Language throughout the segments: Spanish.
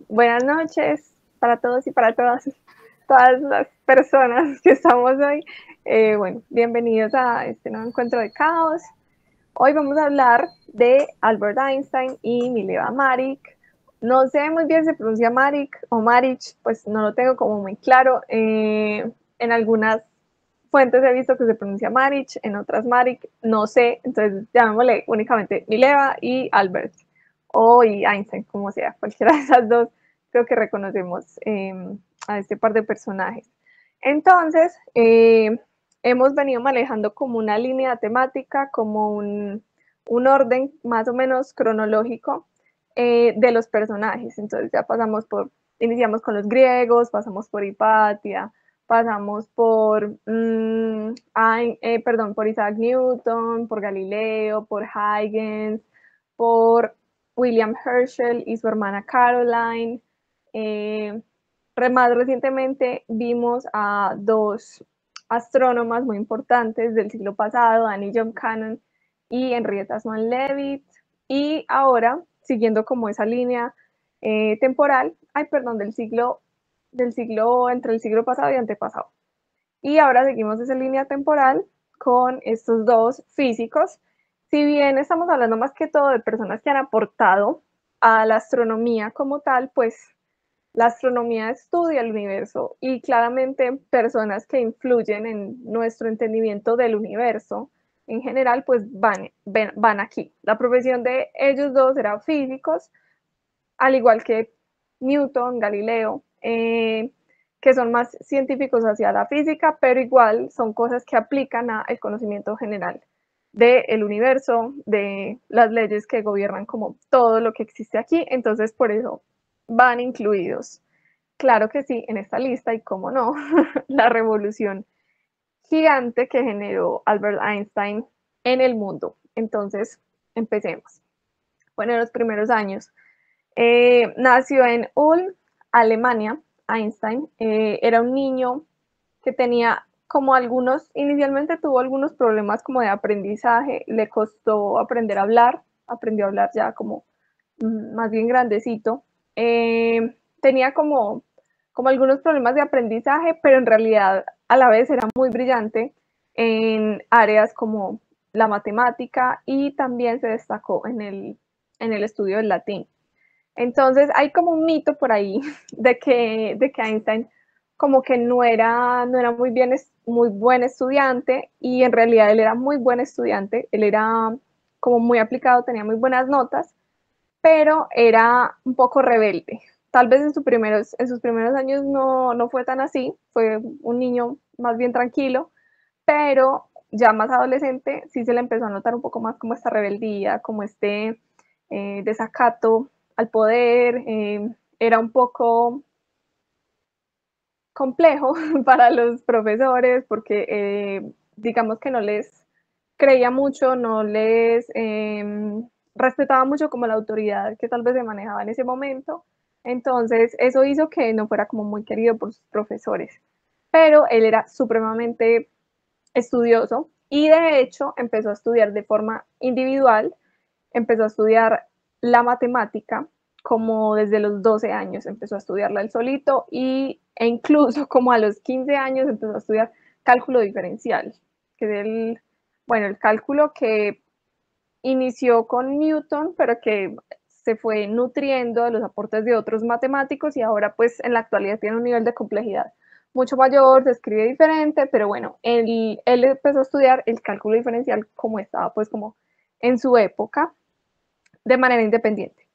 Buenas noches para todos y para todas las personas que estamos hoy. Bueno, bienvenidos a este nuevo encuentro de caos. Hoy vamos a hablar de Albert Einstein y Mileva Maric. No sé muy bien si se pronuncia Maric o Maric, pues no lo tengo como muy claro. En algunas fuentes he visto que se pronuncia Maric, en otras Maric, no sé, entonces llamémosle únicamente Mileva y Albert, o y Einstein, como sea, cualquiera de esas dos, creo que reconocemos a este par de personajes. Entonces, hemos venido manejando como una línea temática, como un orden más o menos cronológico de los personajes. Entonces ya iniciamos con los griegos, pasamos por Hipatia, pasamos por Isaac Newton, por Galileo, por Huygens, por William Herschel y su hermana Caroline. Más recientemente vimos a dos astrónomas muy importantes del siglo pasado, Annie John Cannon y Henrietta Swan Leavitt. Y ahora, siguiendo como esa línea temporal, entre el siglo pasado y antepasado. Y ahora seguimos esa línea temporal con estos dos físicos. Si bien estamos hablando más que todo de personas que han aportado a la astronomía como tal, pues la astronomía estudia el universo y claramente personas que influyen en nuestro entendimiento del universo en general, pues van aquí. La profesión de ellos dos era físicos, al igual que Newton, Galileo, que son más científicos hacia la física, pero igual son cosas que aplican al conocimiento general del universo, de las leyes que gobiernan como todo lo que existe aquí, entonces por eso van incluidos. Claro que sí, en esta lista, y cómo no, la revolución gigante que generó Albert Einstein en el mundo. Entonces, empecemos. Bueno, en los primeros años, nació en Ulm, Alemania. Einstein era un niño que tenía inicialmente tuvo algunos problemas como de aprendizaje, le costó aprender a hablar, aprendió a hablar ya como más bien grandecito. Tenía como algunos problemas de aprendizaje, pero en realidad a la vez era muy brillante en áreas como la matemática y también se destacó en el estudio del latín. Entonces hay como un mito por ahí de que Einstein como que no era muy buen estudiante, y en realidad él era muy buen estudiante, él era como muy aplicado, tenía muy buenas notas, pero era un poco rebelde. Tal vez en sus primeros años no fue tan así, fue un niño más bien tranquilo, pero ya más adolescente sí se le empezó a notar un poco más como esta rebeldía, como este desacato al poder. Era un poco complejo para los profesores porque digamos que no les creía mucho, no les respetaba mucho como la autoridad que tal vez se manejaba en ese momento. Entonces eso hizo que no fuera como muy querido por sus profesores. Pero él era supremamente estudioso y de hecho empezó a estudiar de forma individual, empezó a estudiar la matemática como desde los 12 años, empezó a estudiarla él solito e incluso como a los 15 años empezó a estudiar cálculo diferencial, que es el cálculo que inició con Newton, pero que se fue nutriendo de los aportes de otros matemáticos y ahora pues en la actualidad tiene un nivel de complejidad mucho mayor, se escribe diferente, pero bueno, él empezó a estudiar el cálculo diferencial como estaba pues como en su época, de manera independiente.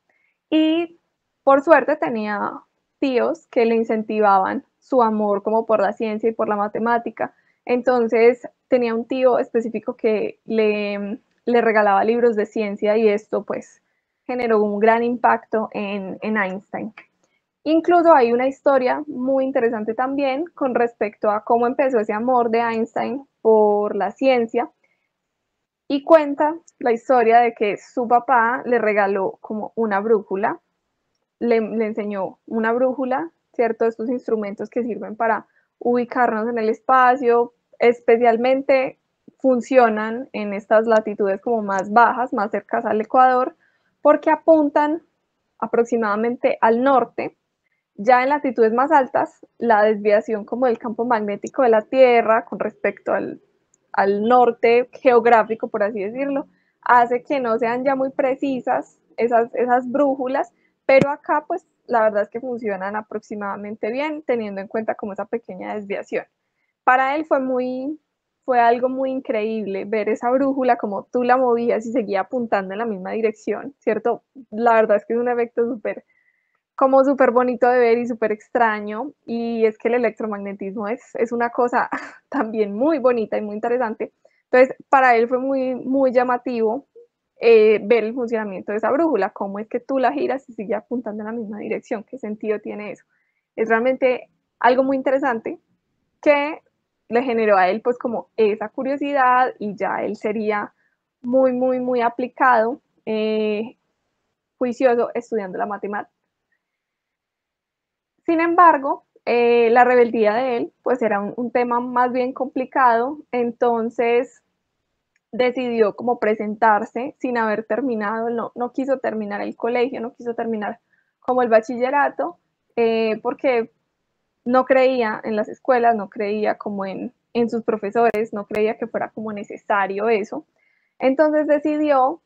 Y por suerte tenía tíos que le incentivaban su amor como por la ciencia y por la matemática. Entonces tenía un tío específico que le regalaba libros de ciencia y esto pues generó un gran impacto en Einstein. Incluso hay una historia muy interesante también con respecto a cómo empezó ese amor de Einstein por la ciencia, y cuenta la historia de que su papá le regaló como una brújula, le enseñó una brújula, ¿cierto? Estos instrumentos que sirven para ubicarnos en el espacio, especialmente funcionan en estas latitudes como más bajas, más cercanas al Ecuador, porque apuntan aproximadamente al norte, Ya en latitudes más altas, la desviación como del campo magnético de la Tierra con respecto al norte geográfico, por así decirlo, hace que no sean ya muy precisas esas brújulas, pero acá pues la verdad es que funcionan aproximadamente bien, teniendo en cuenta como esa pequeña desviación. Para él fue algo muy increíble ver esa brújula como tú la movías y seguía apuntando en la misma dirección, ¿cierto? La verdad es que es un efecto como súper bonito de ver y súper extraño, y es que el electromagnetismo es una cosa también muy bonita y muy interesante. Entonces, para él fue muy llamativo ver el funcionamiento de esa brújula, cómo es que tú la giras y sigue apuntando en la misma dirección, qué sentido tiene eso. Es realmente algo muy interesante que le generó a él pues como esa curiosidad, y ya él sería muy aplicado, juicioso, estudiando la matemática. Sin embargo, la rebeldía de él pues era un tema más bien complicado, entonces decidió como presentarse sin haber terminado, no quiso terminar el colegio, no quiso terminar como el bachillerato, porque no creía en las escuelas, no creía como en sus profesores, no creía que fuera como necesario eso. Entonces decidió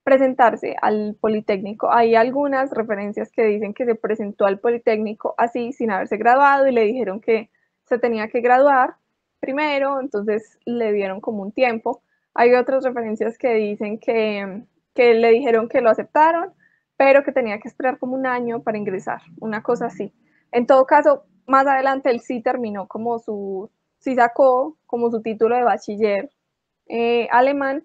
presentarse al Politécnico. Hay algunas referencias que dicen que se presentó al Politécnico así, sin haberse graduado, y le dijeron que se tenía que graduar primero, entonces le dieron como un tiempo. Hay otras referencias que dicen que le dijeron que lo aceptaron, pero que tenía que esperar como un año para ingresar, una cosa así. En todo caso, más adelante él sí terminó como sí sacó como su título de bachiller alemán,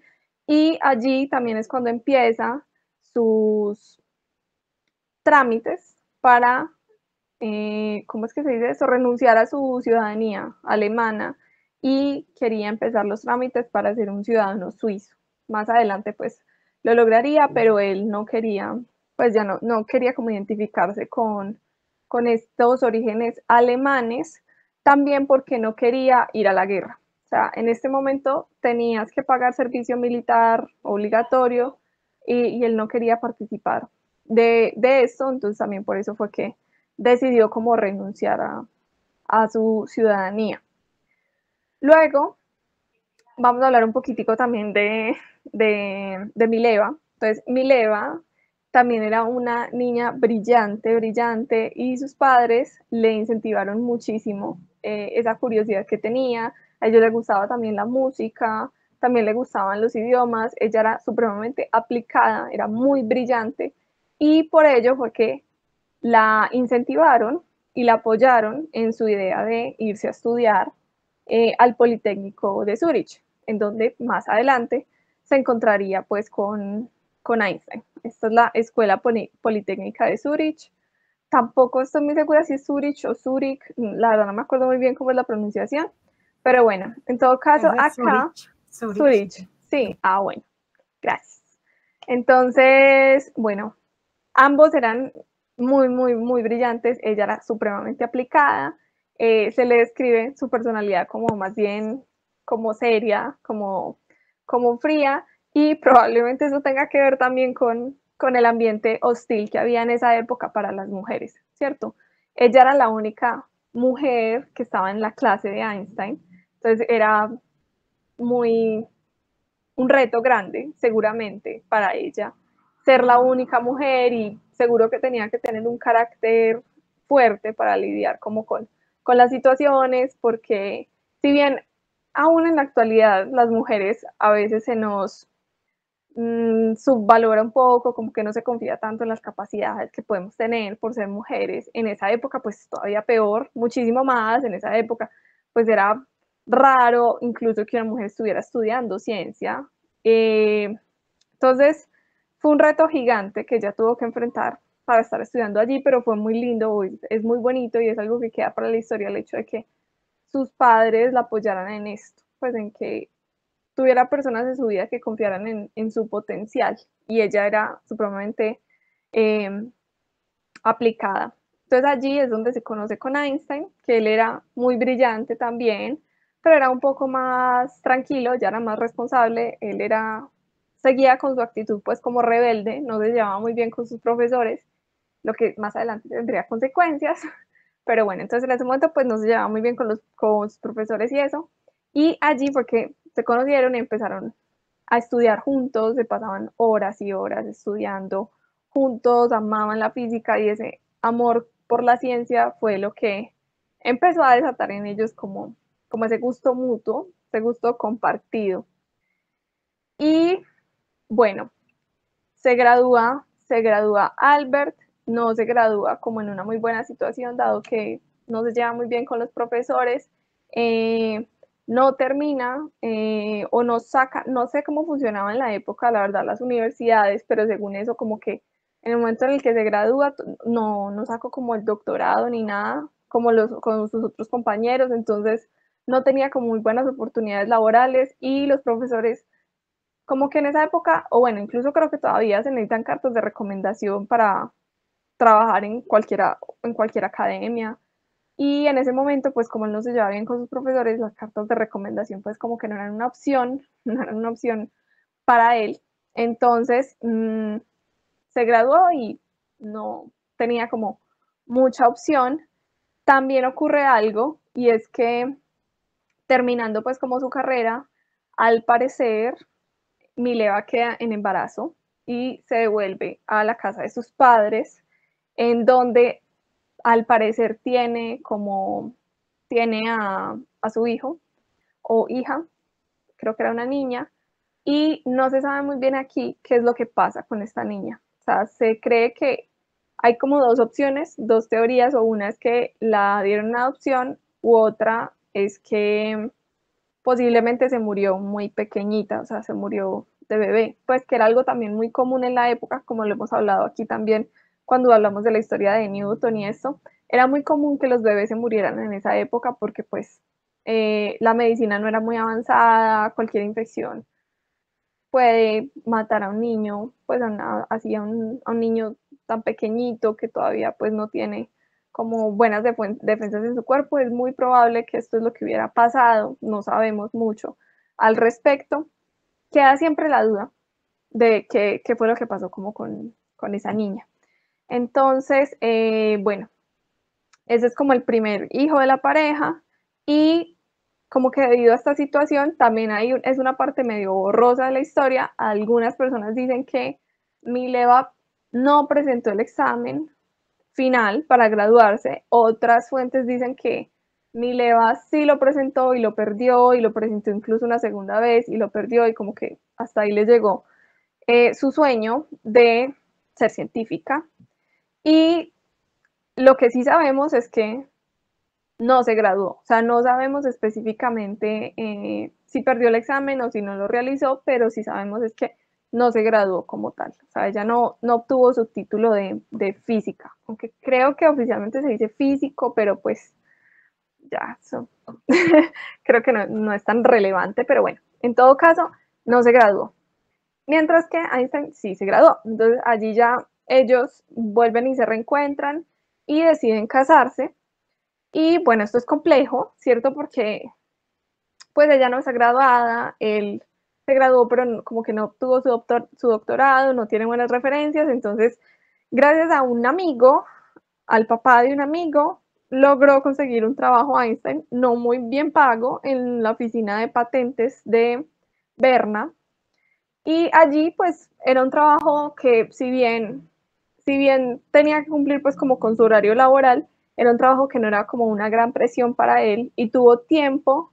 y allí también es cuando empieza sus trámites para, ¿cómo es que se dice eso? Renunciar a su ciudadanía alemana, y quería empezar los trámites para ser un ciudadano suizo. Más adelante pues lo lograría, pero él no quería, pues ya no quería como identificarse con estos orígenes alemanes, también porque no quería ir a la guerra. O sea, en este momento tenías que pagar servicio militar obligatorio, y él no quería participar de esto, entonces también por eso fue que decidió como renunciar a su ciudadanía. Luego, vamos a hablar un poquitico también de Mileva. Entonces, Mileva también era una niña brillante, y sus padres le incentivaron muchísimo esa curiosidad que tenía. A ellos les gustaba también la música, también le gustaban los idiomas, ella era supremamente aplicada, era muy brillante, y por ello fue que la incentivaron y la apoyaron en su idea de irse a estudiar al Politécnico de Zurich, en donde más adelante se encontraría pues con Einstein. Esta es la Escuela Politécnica de Zurich. Tampoco estoy muy segura si es Zurich o Zurich, la verdad no me acuerdo muy bien cómo es la pronunciación, pero bueno, en todo caso acá, Zurich, sí, bueno, gracias. Entonces, bueno, ambos eran muy brillantes, ella era supremamente aplicada, se le describe su personalidad como más bien como seria, como fría, y probablemente eso tenga que ver también con el ambiente hostil que había en esa época para las mujeres, ¿cierto? Ella era la única mujer que estaba en la clase de Einstein, entonces era muy un reto grande, seguramente, para ella, ser la única mujer, y seguro que tenía que tener un carácter fuerte para lidiar como con las situaciones, porque si bien aún en la actualidad las mujeres a veces se nos subvalora un poco, como que no se confía tanto en las capacidades que podemos tener por ser mujeres. En esa época, pues todavía peor, muchísimo más. En esa época, pues era raro incluso que una mujer estuviera estudiando ciencia. Entonces, fue un reto gigante que ella tuvo que enfrentar para estar estudiando allí, pero fue muy lindo, es muy bonito, y es algo que queda para la historia, el hecho de que sus padres la apoyaran en esto, pues en que tuviera personas en su vida que confiaran en su potencial, y ella era supremamente eh, aplicada. Entonces allí es donde se conoce con Einstein, que él era muy brillante también, pero era un poco más tranquilo, ya era más responsable, él seguía con su actitud pues como rebelde, no se llevaba muy bien con sus profesores, lo que más adelante tendría consecuencias. Pero bueno, entonces en ese momento pues no se llevaba muy bien con los profesores y eso. Y allí fue que se conocieron y empezaron a estudiar juntos, se pasaban horas y horas estudiando juntos, amaban la física y ese amor por la ciencia fue lo que empezó a desatar en ellos como ese gusto mutuo, ese gusto compartido. Y bueno, se gradúa Albert, no se gradúa como en una muy buena situación, dado que no se lleva muy bien con los profesores, no termina o no saca, no sé cómo funcionaba en la época, la verdad, las universidades, pero según eso, como que en el momento en el que se gradúa, no sacó como el doctorado ni nada, como con sus otros compañeros, entonces no tenía como muy buenas oportunidades laborales y los profesores como que en esa época, o bueno, incluso creo que todavía se necesitan cartas de recomendación para trabajar en cualquier academia. Y en ese momento, pues como él no se llevaba bien con sus profesores, las cartas de recomendación pues como que no eran una opción, no eran una opción para él. Entonces, se graduó y no tenía como mucha opción. También ocurre algo y es que terminando pues como su carrera, al parecer Mileva queda en embarazo y se devuelve a la casa de sus padres, en donde al parecer tiene a su hijo o hija, creo que era una niña, y no se sabe muy bien aquí qué es lo que pasa con esta niña. O sea, se cree que hay como dos opciones, dos teorías, o una es que la dieron en adopción, u otra es que posiblemente se murió muy pequeñita, o sea, se murió de bebé, pues que era algo también muy común en la época, como lo hemos hablado aquí también cuando hablamos de la historia de Newton y esto, era muy común que los bebés se murieran en esa época porque pues la medicina no era muy avanzada, cualquier infección puede matar a un niño, pues así a un niño tan pequeñito que todavía pues no tiene como buenas defensas en su cuerpo, es muy probable que esto es lo que hubiera pasado, no sabemos mucho al respecto. Queda siempre la duda de qué fue lo que pasó como con esa niña. Entonces, bueno, ese es como el primer hijo de la pareja y como que debido a esta situación también es una parte medio borrosa de la historia. Algunas personas dicen que Mileva no presentó el examen final para graduarse. Otras fuentes dicen que Mileva sí lo presentó y lo perdió y lo presentó incluso una segunda vez y lo perdió y como que hasta ahí le llegó su sueño de ser científica. Y lo que sí sabemos es que no se graduó. O sea, no sabemos específicamente si perdió el examen o si no lo realizó, pero sí sabemos es que no se graduó como tal. O sea, ella no obtuvo su título de física, aunque creo que oficialmente se dice físico, pero pues ya, eso creo que no es tan relevante, pero bueno, en todo caso, no se graduó. Mientras que Einstein sí se graduó. Entonces allí ya ellos vuelven y se reencuentran y deciden casarse. Y bueno, esto es complejo, ¿cierto? Porque pues ella no está graduada, él se graduó, pero como que no obtuvo su doctorado, no tiene buenas referencias, entonces gracias a un amigo, al papá de un amigo, logró conseguir un trabajo Einstein, no muy bien pago, en la oficina de patentes de Berna, y allí pues era un trabajo que si bien tenía que cumplir pues como con su horario laboral, era un trabajo que no era como una gran presión para él y tuvo tiempo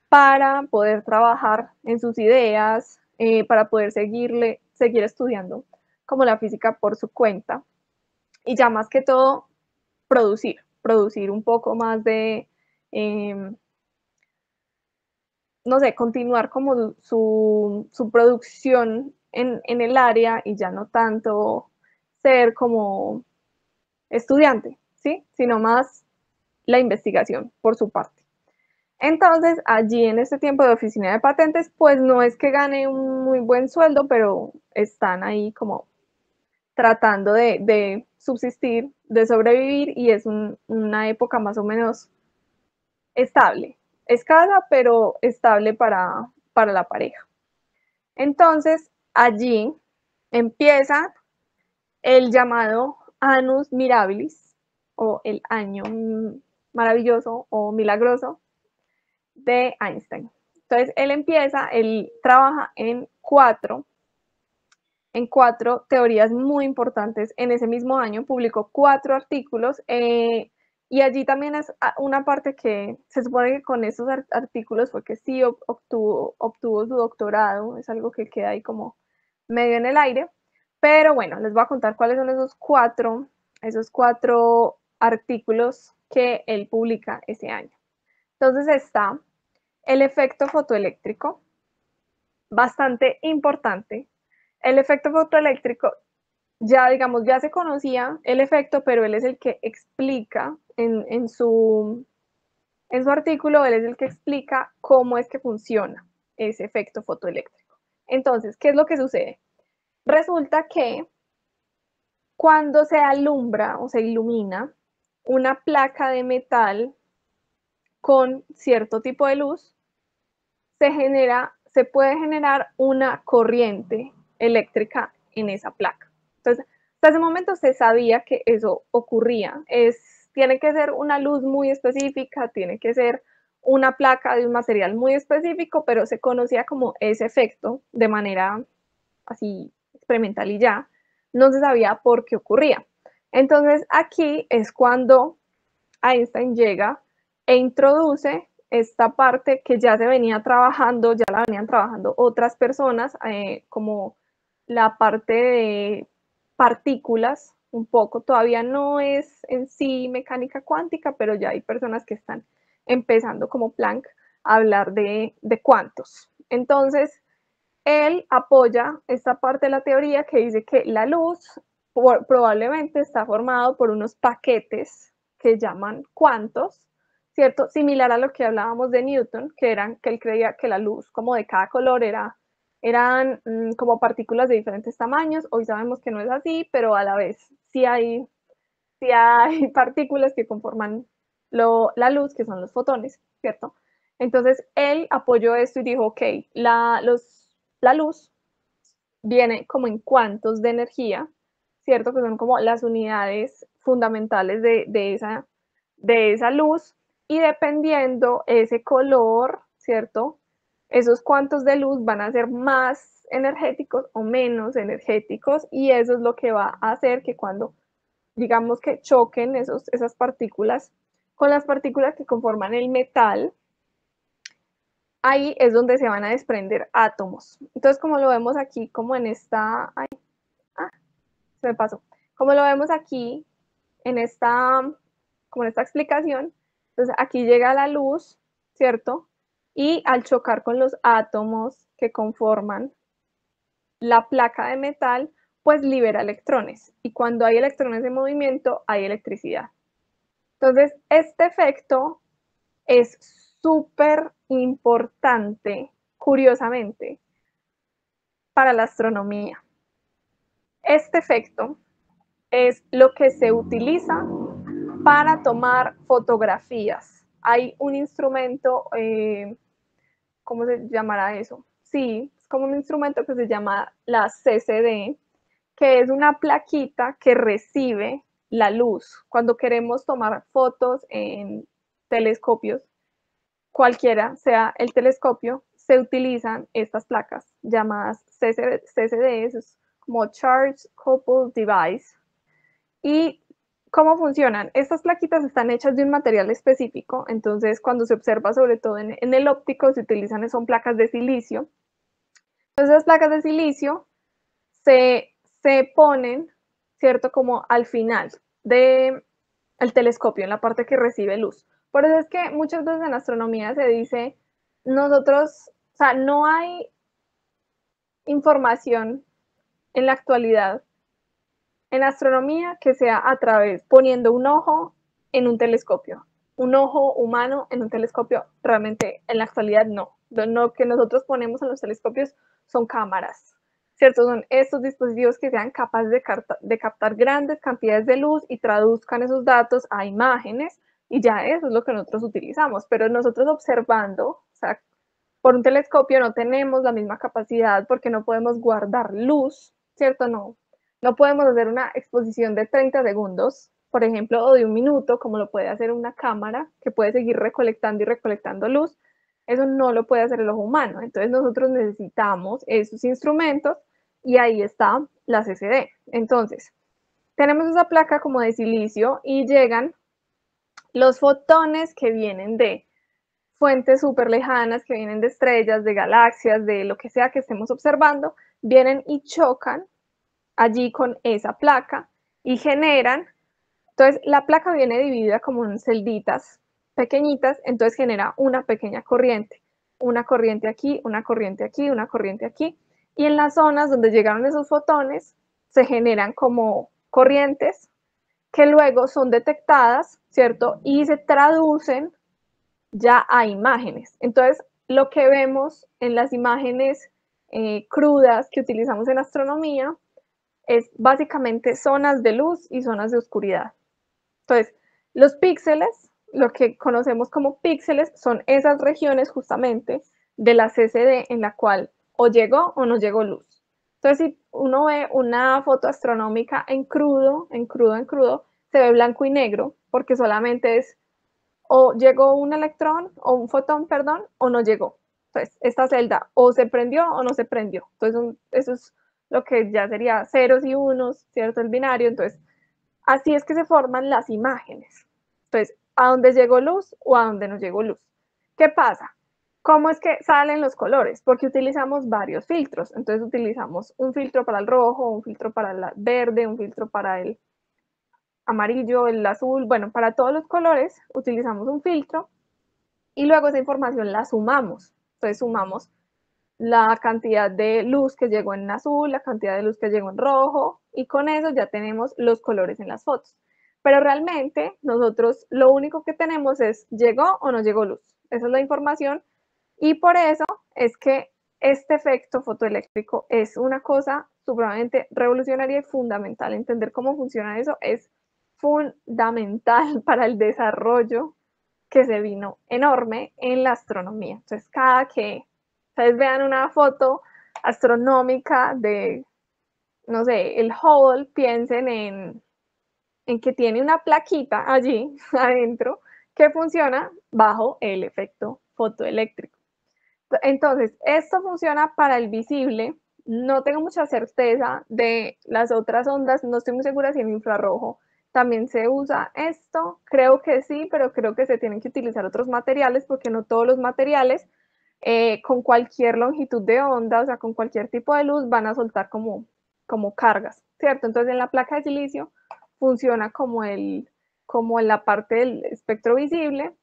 para poder trabajar en sus ideas, para poder seguir estudiando como la física por su cuenta y ya más que todo producir un poco más de, eh, no sé, continuar como su producción en el área y ya no tanto ser como estudiante, ¿sí? Sino más la investigación por su parte. Entonces, allí en este tiempo de oficina de patentes, pues no es que gane un muy buen sueldo, pero están ahí como tratando de subsistir, de sobrevivir y es una época más o menos estable, escasa, pero estable para la pareja. Entonces, allí empieza el llamado Annus Mirabilis, o el año maravilloso o milagroso de Einstein. Entonces, él trabaja en cuatro teorías muy importantes. En ese mismo año publicó 4 artículos y allí también es una parte que se supone que con esos artículos fue que sí obtuvo su doctorado, es algo que queda ahí como medio en el aire, pero bueno, les voy a contar cuáles son esos cuatro artículos que él publica ese año. Entonces está el efecto fotoeléctrico, bastante importante. El efecto fotoeléctrico, ya digamos, ya se conocía el efecto, pero él es el que explica en su artículo, él es el que explica cómo es que funciona ese efecto fotoeléctrico. Entonces, ¿qué es lo que sucede? Resulta que cuando se alumbra o se ilumina una placa de metal con cierto tipo de luz, se puede generar una corriente eléctrica en esa placa. Entonces, hasta ese momento se sabía que eso ocurría. Tiene que ser una luz muy específica, tiene que ser una placa de un material muy específico, pero se conocía como ese efecto de manera así experimental y ya. No se sabía por qué ocurría. Entonces, aquí es cuando Einstein llega e introduce esta parte que ya se venía trabajando, ya la venían trabajando otras personas, como la parte de partículas, un poco, todavía no es en sí mecánica cuántica, pero ya hay personas que están empezando como Planck a hablar de cuantos. Entonces, él apoya esta parte de la teoría que dice que la luz probablemente está formado por unos paquetes que llaman cuantos, ¿cierto? Similar a lo que hablábamos de Newton, que él creía que la luz como de cada color eran como partículas de diferentes tamaños. Hoy sabemos que no es así, pero a la vez sí hay partículas que conforman la luz, que son los fotones, ¿cierto? Entonces él apoyó esto y dijo, ok, la luz viene como en cuantos de energía, ¿cierto? Que son como las unidades fundamentales de esa luz, y dependiendo ese color, ¿cierto? Esos cuantos de luz van a ser más energéticos o menos energéticos, y eso es lo que va a hacer que cuando digamos que choquen esas partículas con las partículas que conforman el metal, ahí es donde se van a desprender átomos. Entonces, como lo vemos aquí, como en esta, se me pasó, como lo vemos aquí en como en esta explicación, entonces aquí llega la luz, ¿cierto? Y al chocar con los átomos que conforman la placa de metal, pues libera electrones. Y cuando hay electrones en movimiento, hay electricidad. Entonces, este efecto es súper importante, curiosamente, para la astronomía. Este efecto es lo que se utiliza para tomar fotografías. Hay un instrumento, ¿cómo se llamará eso? Sí, es como un instrumento que se llama la CCD, que es una plaquita que recibe la luz. Cuando queremos tomar fotos en telescopios, cualquiera sea el telescopio, se utilizan estas placas llamadas CCD, es como Charge Coupled Device. ¿Y cómo funcionan? Estas plaquitas están hechas de un material específico, entonces cuando se observa sobre todo en el óptico se utilizan, son placas de silicio. Entonces esas placas de silicio se, se ponen, ¿cierto? Como al final del telescopio, en la parte que recibe luz. Por eso es que muchas veces en astronomía se dice, nosotros, o sea, no hay información en la actualidad en astronomía que sea a través, poniendo un ojo en un telescopio. Un ojo humano en un telescopio, realmente en la actualidad no. Lo que nosotros ponemos en los telescopios son cámaras, ¿cierto? Son estos dispositivos que sean capaces de captar grandes cantidades de luz y traduzcan esos datos a imágenes, y ya eso es lo que nosotros utilizamos. Pero nosotros observando, o sea, por un telescopio no tenemos la misma capacidad porque no podemos guardar luz, ¿cierto? No, No podemos hacer una exposición de 30 segundos, por ejemplo, o de 1 minuto, como lo puede hacer una cámara, que puede seguir recolectando y recolectando luz. Eso no lo puede hacer el ojo humano. Entonces nosotros necesitamos esos instrumentos y ahí está la CCD. Entonces, tenemos esa placa como de silicio y llegan los fotones que vienen de fuentes súper lejanas, que vienen de estrellas, de galaxias, de lo que sea que estemos observando, vienen y chocan allí con esa placa y generan, entonces la placa viene dividida como en celditas pequeñitas, entonces genera una pequeña corriente, una corriente aquí, una corriente aquí, una corriente aquí, y en las zonas donde llegaron esos fotones se generan como corrientes que luego son detectadas, ¿cierto? Y se traducen ya a imágenes. Entonces, lo que vemos en las imágenes crudas que utilizamos en astronomía es básicamente zonas de luz y zonas de oscuridad. Entonces, los píxeles, lo que conocemos como píxeles, son esas regiones justamente de la CCD en la cual o llegó o no llegó luz. Entonces, si uno ve una foto astronómica en crudo, se ve blanco y negro, porque solamente es o llegó un electrón o un fotón, perdón, o no llegó. Entonces, esta celda o se prendió o no se prendió. Entonces, eso es lo que ya sería ceros y unos, ¿cierto? El binario. Entonces, así es que se forman las imágenes. Entonces, ¿a dónde llegó luz o a dónde no llegó luz? ¿Qué pasa? ¿Cómo es que salen los colores? Porque utilizamos varios filtros. Entonces, utilizamos un filtro para el rojo, un filtro para el verde, un filtro para el amarillo, el azul, bueno, para todos los colores utilizamos un filtro y luego esa información la sumamos. Entonces sumamos la cantidad de luz que llegó en azul, la cantidad de luz que llegó en rojo y con eso ya tenemos los colores en las fotos. Pero realmente nosotros lo único que tenemos es llegó o no llegó luz. Esa es la información y por eso es que este efecto fotoeléctrico es una cosa supremamente revolucionaria y fundamental. Entender cómo funciona eso es fundamental para el desarrollo que se vino enorme en la astronomía. Entonces, cada que ustedes vean una foto astronómica de, no sé, el Hubble, piensen en que tiene una plaquita allí adentro que funciona bajo el efecto fotoeléctrico. Entonces, esto funciona para el visible. No tengo mucha certeza de las otras ondas, no estoy muy segura si en infrarrojo también se usa esto. Creo que sí, pero creo que se tienen que utilizar otros materiales porque no todos los materiales con cualquier longitud de onda, o sea, con cualquier tipo de luz van a soltar como cargas, ¿cierto? Entonces, en la placa de silicio funciona como en la parte del espectro visible,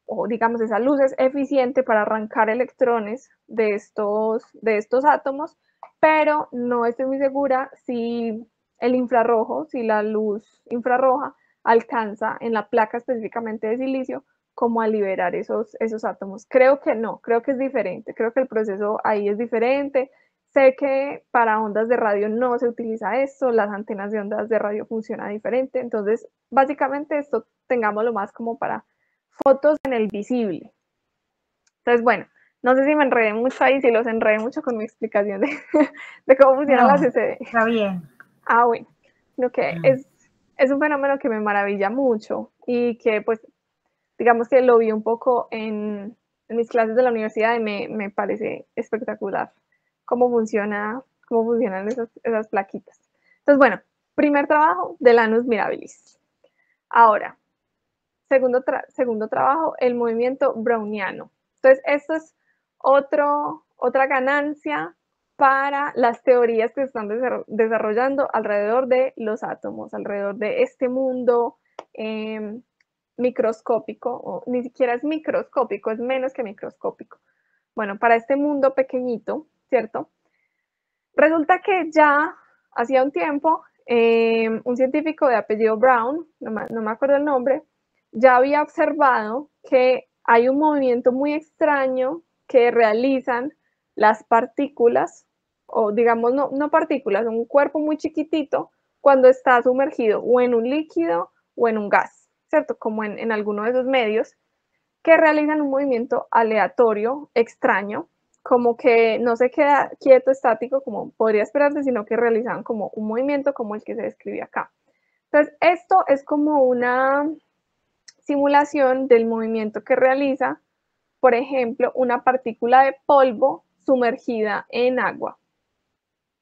o digamos esa luz es eficiente para arrancar electrones de estos átomos, pero no estoy muy segura si el infrarrojo, si la luz infrarroja alcanza en la placa específicamente de silicio como a liberar esos átomos. Creo que no, creo que es diferente, creo que el proceso ahí es diferente. Sé que para ondas de radio no se utiliza esto, las antenas de ondas de radio funcionan diferente, entonces básicamente esto tengámoslo más como para fotos en el visible. Entonces, bueno, no sé si me enredé mucho ahí, si los enredé mucho con mi explicación de cómo funciona la No, CCD. está bien. Ah, bueno, lo que es un fenómeno que me maravilla mucho y que pues digamos que lo vi un poco en mis clases de la universidad y me parece espectacular cómo funcionan esas plaquitas. Entonces, bueno, primer trabajo de Lanus Mirabilis. Ahora, segundo trabajo, el movimiento browniano. Entonces, esto es otra ganancia para las teorías que se están desarrollando alrededor de los átomos, alrededor de este mundo microscópico, o ni siquiera es microscópico, es menos que microscópico. Bueno, para este mundo pequeñito, ¿cierto? Resulta que ya hacía un tiempo, un científico de apellido Brown, no me acuerdo el nombre, ya había observado que hay un movimiento muy extraño que realizan las partículas, o digamos no partículas, un cuerpo muy chiquitito cuando está sumergido o en un líquido o en un gas, ¿cierto? Como alguno de esos medios, que realizan un movimiento aleatorio, extraño, como que no se queda quieto, estático, como podría esperarse, sino que realizan como un movimiento como el que se describe acá. Entonces, esto es como una simulación del movimiento que realiza, por ejemplo, una partícula de polvo sumergida en agua.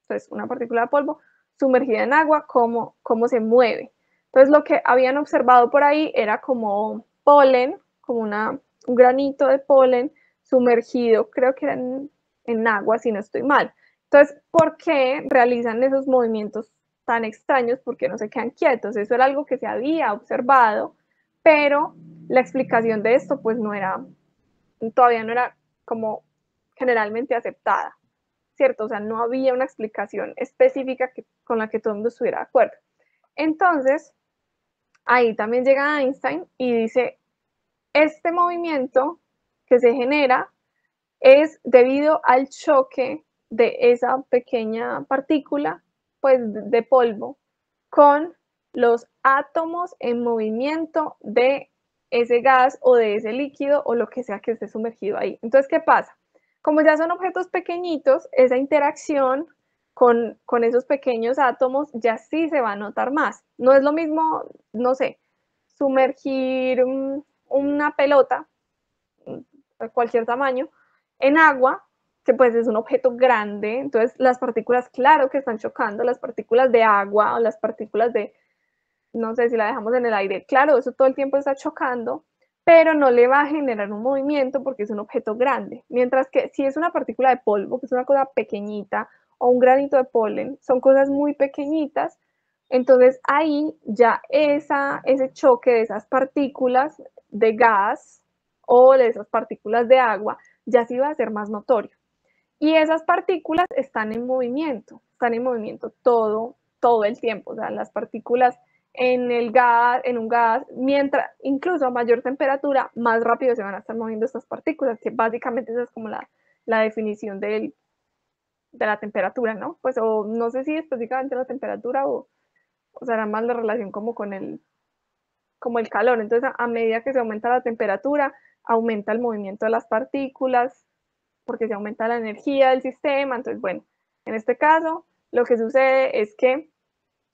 Entonces, una partícula de polvo sumergida en agua, cómo se mueve. Entonces, lo que habían observado por ahí era como polen, como un granito de polen sumergido, creo que era en agua, si no estoy mal. Entonces, ¿por qué realizan esos movimientos tan extraños? ¿Por qué no se quedan quietos? Eso era algo que se había observado, pero la explicación de esto pues no era, todavía no era como generalmente aceptada, ¿cierto? O sea, no había una explicación específica con la que todo el mundo estuviera de acuerdo. Entonces, ahí también llega Einstein y dice, este movimiento que se genera es debido al choque de esa pequeña partícula, pues de polvo, con los átomos en movimiento de ese gas o de ese líquido o lo que sea que esté sumergido ahí. Entonces, ¿qué pasa? Como ya son objetos pequeñitos, esa interacción con esos pequeños átomos ya sí se va a notar más. No es lo mismo, no sé, sumergir una pelota de cualquier tamaño en agua, que pues es un objeto grande, entonces las partículas, claro que están chocando, las partículas de agua o las partículas de, no sé si la dejamos en el aire, claro, eso todo el tiempo está chocando, pero no le va a generar un movimiento porque es un objeto grande. Mientras que si es una partícula de polvo, que es una cosa pequeñita, o un granito de polen, son cosas muy pequeñitas, entonces ahí ya ese choque de esas partículas de gas o de esas partículas de agua ya sí va a ser más notorio. Y esas partículas están en movimiento todo el tiempo. O sea, las partículas en un gas, mientras, incluso a mayor temperatura, más rápido se van a estar moviendo estas partículas, que básicamente esa es como la definición de la temperatura, ¿no? Pues, o no sé si específicamente la temperatura o será más la relación como con como el calor. Entonces, a medida que se aumenta la temperatura, aumenta el movimiento de las partículas, porque se aumenta la energía del sistema. Entonces, bueno, en este caso, lo que sucede es que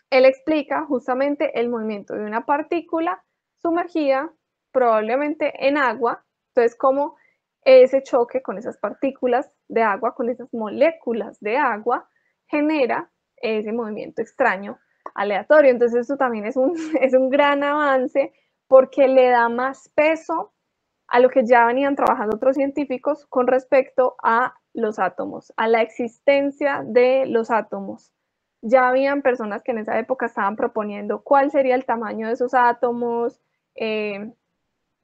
él explica justamente el movimiento de una partícula sumergida, probablemente en agua. Entonces, como ese choque con esas partículas de agua, con esas moléculas de agua, genera ese movimiento extraño aleatorio. Entonces, esto también es un gran avance porque le da más peso a lo que ya venían trabajando otros científicos con respecto a los átomos, a la existencia de los átomos. Ya habían personas que en esa época estaban proponiendo cuál sería el tamaño de esos átomos,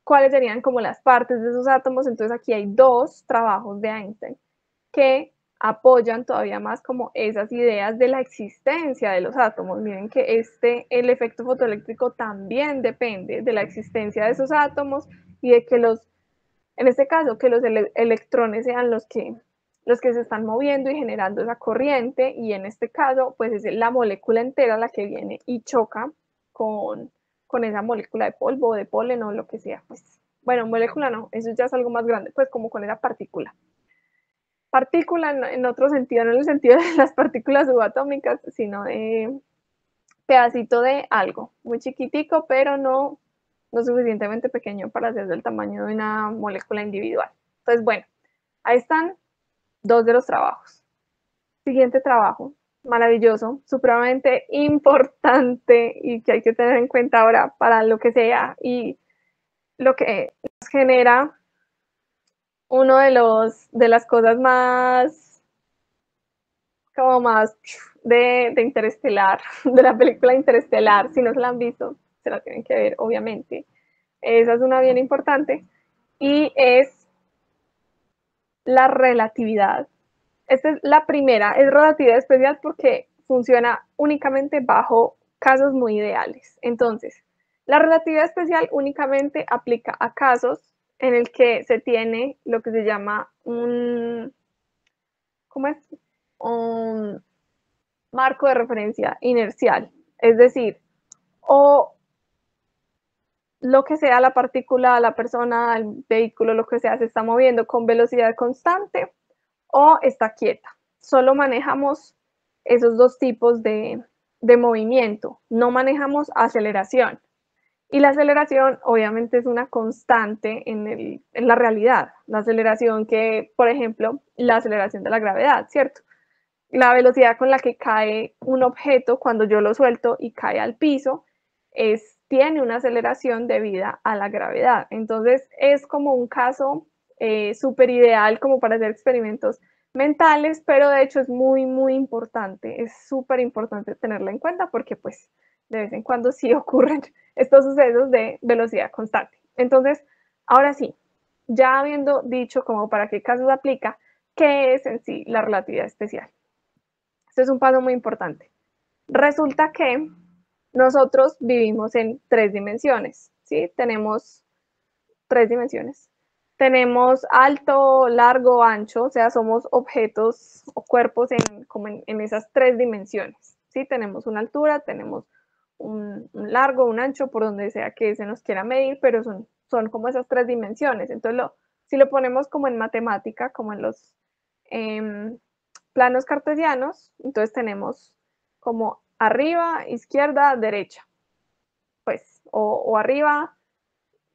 cuáles serían como las partes de esos átomos. Entonces aquí hay dos trabajos de Einstein que apoyan todavía más como esas ideas de la existencia de los átomos. Miren que el efecto fotoeléctrico también depende de la existencia de esos átomos y de que en este caso, que los electrones sean los que se están moviendo y generando esa corriente, y en este caso, pues es la molécula entera la que viene y choca con, con esa molécula de polvo, de polen o lo que sea. Pues, bueno, molécula no, eso ya es algo más grande, pues como con esa partícula. Partícula en otro sentido, no en el sentido de las partículas subatómicas, sino de pedacito de algo, muy chiquitico, pero no suficientemente pequeño para ser del tamaño de una molécula individual. Entonces, bueno, ahí están dos de los trabajos. Siguiente trabajo, maravilloso, supremamente importante y que hay que tener en cuenta ahora para lo que sea y lo que nos genera uno de las cosas más como más de Interestelar, de la película Interestelar. Si no se la han visto, se la tienen que ver, obviamente. Esa es una bien importante. Y es la relatividad. Esta es la primera, es relatividad especial porque funciona únicamente bajo casos muy ideales. Entonces, la relatividad especial únicamente aplica a casos en el que se tiene lo que se llama ¿cómo es? Un marco de referencia inercial. Es decir, o lo que sea la partícula, la persona, el vehículo, lo que sea, se está moviendo con velocidad constante, o está quieta. Solo manejamos esos dos tipos de movimiento, no manejamos aceleración. Y la aceleración obviamente es una constante en la realidad. La aceleración que, por ejemplo, la aceleración de la gravedad, ¿cierto? La velocidad con la que cae un objeto cuando yo lo suelto y cae al piso tiene una aceleración debida a la gravedad. Entonces es como un caso súper ideal como para hacer experimentos mentales, pero de hecho es muy, muy importante. Es súper importante tenerla en cuenta porque pues de vez en cuando sí ocurren estos sucesos de velocidad constante. Entonces, ahora sí, ya habiendo dicho como para qué casos aplica, ¿qué es en sí la relatividad especial? Este es un paso muy importante. Resulta que nosotros vivimos en tres dimensiones, ¿sí? Tenemos tres dimensiones. Tenemos alto, largo, ancho, o sea, somos objetos o cuerpos como en esas tres dimensiones, ¿sí? Tenemos una altura, tenemos un largo, un ancho, por donde sea que se nos quiera medir, pero son como esas tres dimensiones. Entonces, si lo ponemos como en matemática, como en los planos cartesianos, entonces tenemos como arriba, izquierda, derecha, pues, o arriba,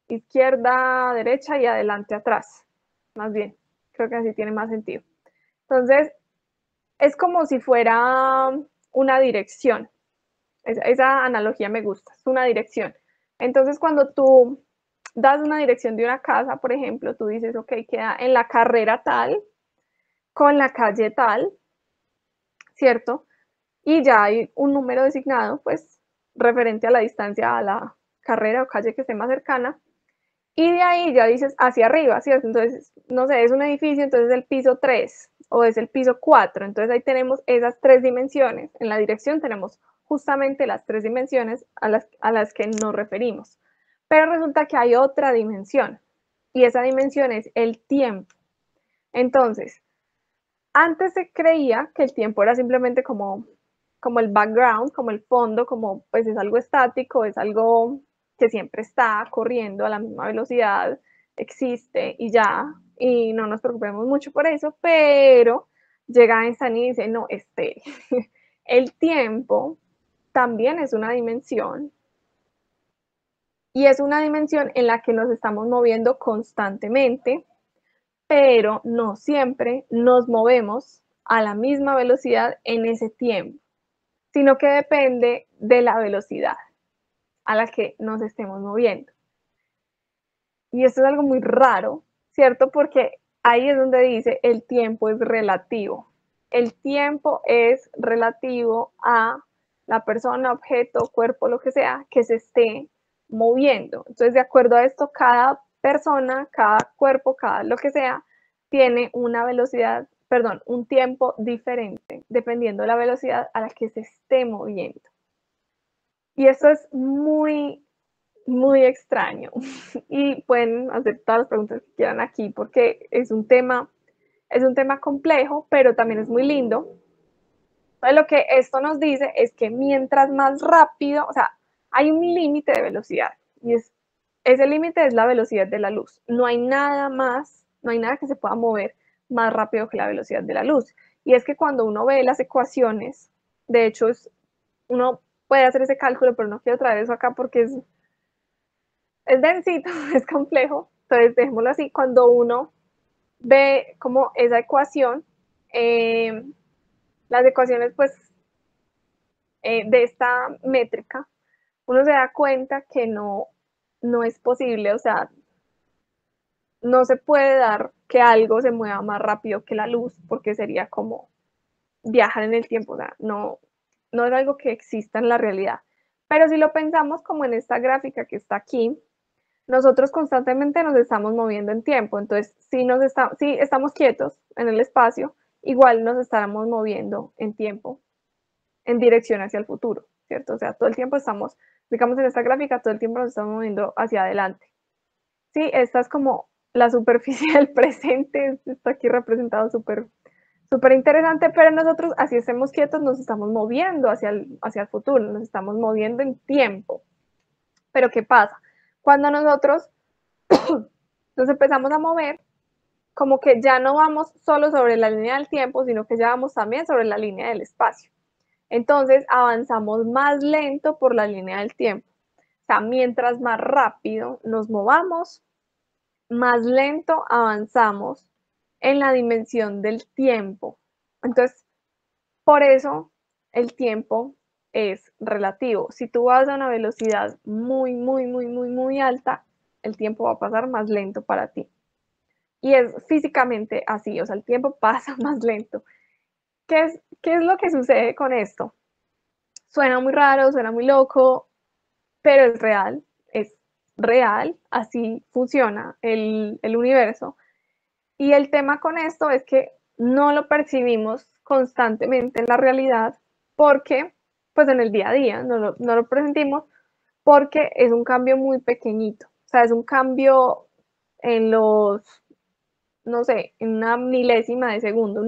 izquierda, derecha y adelante, atrás, más bien, creo que así tiene más sentido. Entonces, es como si fuera una dirección, esa analogía me gusta, es una dirección. Entonces, cuando tú das una dirección de una casa, por ejemplo, tú dices, ok, queda en la carrera tal, con la calle tal, ¿cierto? Y ya hay un número designado, pues, referente a la distancia a la carrera o calle que esté más cercana, y de ahí ya dices hacia arriba, ¿cierto? Entonces, no sé, es un edificio, entonces es el piso 3 o es el piso 4, entonces ahí tenemos esas tres dimensiones, en la dirección tenemos justamente las tres dimensiones a las que nos referimos, pero resulta que hay otra dimensión, y esa dimensión es el tiempo. Entonces, antes se creía que el tiempo era simplemente como el background, como el fondo, como pues es algo estático, es algo que siempre está corriendo a la misma velocidad, existe y ya, y no nos preocupemos mucho por eso, pero llega Einstein y dice, no, el tiempo también es una dimensión y es una dimensión en la que nos estamos moviendo constantemente, pero no siempre nos movemos a la misma velocidad en ese tiempo, sino que depende de la velocidad a la que nos estemos moviendo. Y esto es algo muy raro, ¿cierto? Porque ahí es donde dice el tiempo es relativo. El tiempo es relativo a la persona, objeto, cuerpo, lo que sea, que se esté moviendo. Entonces, de acuerdo a esto, cada persona, cada cuerpo, cada lo que sea, tiene una velocidad, perdón, un tiempo diferente, dependiendo de la velocidad a la que se esté moviendo. Y esto es muy, muy extraño. Y pueden hacer todas las preguntas que quieran aquí porque es un tema complejo, pero también es muy lindo. Entonces, lo que esto nos dice es que mientras más rápido, o sea, hay un límite de velocidad y ese límite es la velocidad de la luz. No hay nada más, no hay nada que se pueda mover más rápido que la velocidad de la luz. Y es que cuando uno ve las ecuaciones, de hecho, uno puede hacer ese cálculo, pero no quiero traer eso acá porque es densito, es complejo. Entonces, dejémoslo así. Cuando uno ve como esa ecuación, las ecuaciones pues de esta métrica, uno se da cuenta que no es posible, o sea, no se puede dar que algo se mueva más rápido que la luz, porque sería como viajar en el tiempo, o sea, no es algo que exista en la realidad. Pero si lo pensamos como en esta gráfica que está aquí, nosotros constantemente nos estamos moviendo en tiempo, entonces si estamos quietos en el espacio, igual nos estaremos moviendo en tiempo, en dirección hacia el futuro, ¿cierto? O sea, todo el tiempo estamos, digamos en esta gráfica, todo el tiempo nos estamos moviendo hacia adelante. Sí, esta es como la superficie del presente, está aquí representado súper interesante, pero nosotros, así estemos quietos, nos estamos moviendo hacia el futuro, nos estamos moviendo en tiempo. Pero ¿qué pasa? Cuando nosotros nos empezamos a mover, como que ya no vamos solo sobre la línea del tiempo, sino que ya vamos también sobre la línea del espacio. Entonces avanzamos más lento por la línea del tiempo. O sea, mientras más rápido nos movamos, más lento avanzamos en la dimensión del tiempo. Entonces, por eso el tiempo es relativo. Si tú vas a una velocidad muy alta, el tiempo va a pasar más lento para ti. Y es físicamente así, o sea, el tiempo pasa más lento. ¿Qué es lo que sucede con esto? Suena muy raro, suena muy loco, pero es real, así funciona el universo. Y el tema con esto es que no lo percibimos constantemente en la realidad porque, pues en el día a día, no lo presentimos porque es un cambio muy pequeñito. O sea, es un cambio en los, no sé, en una milésima de segundo,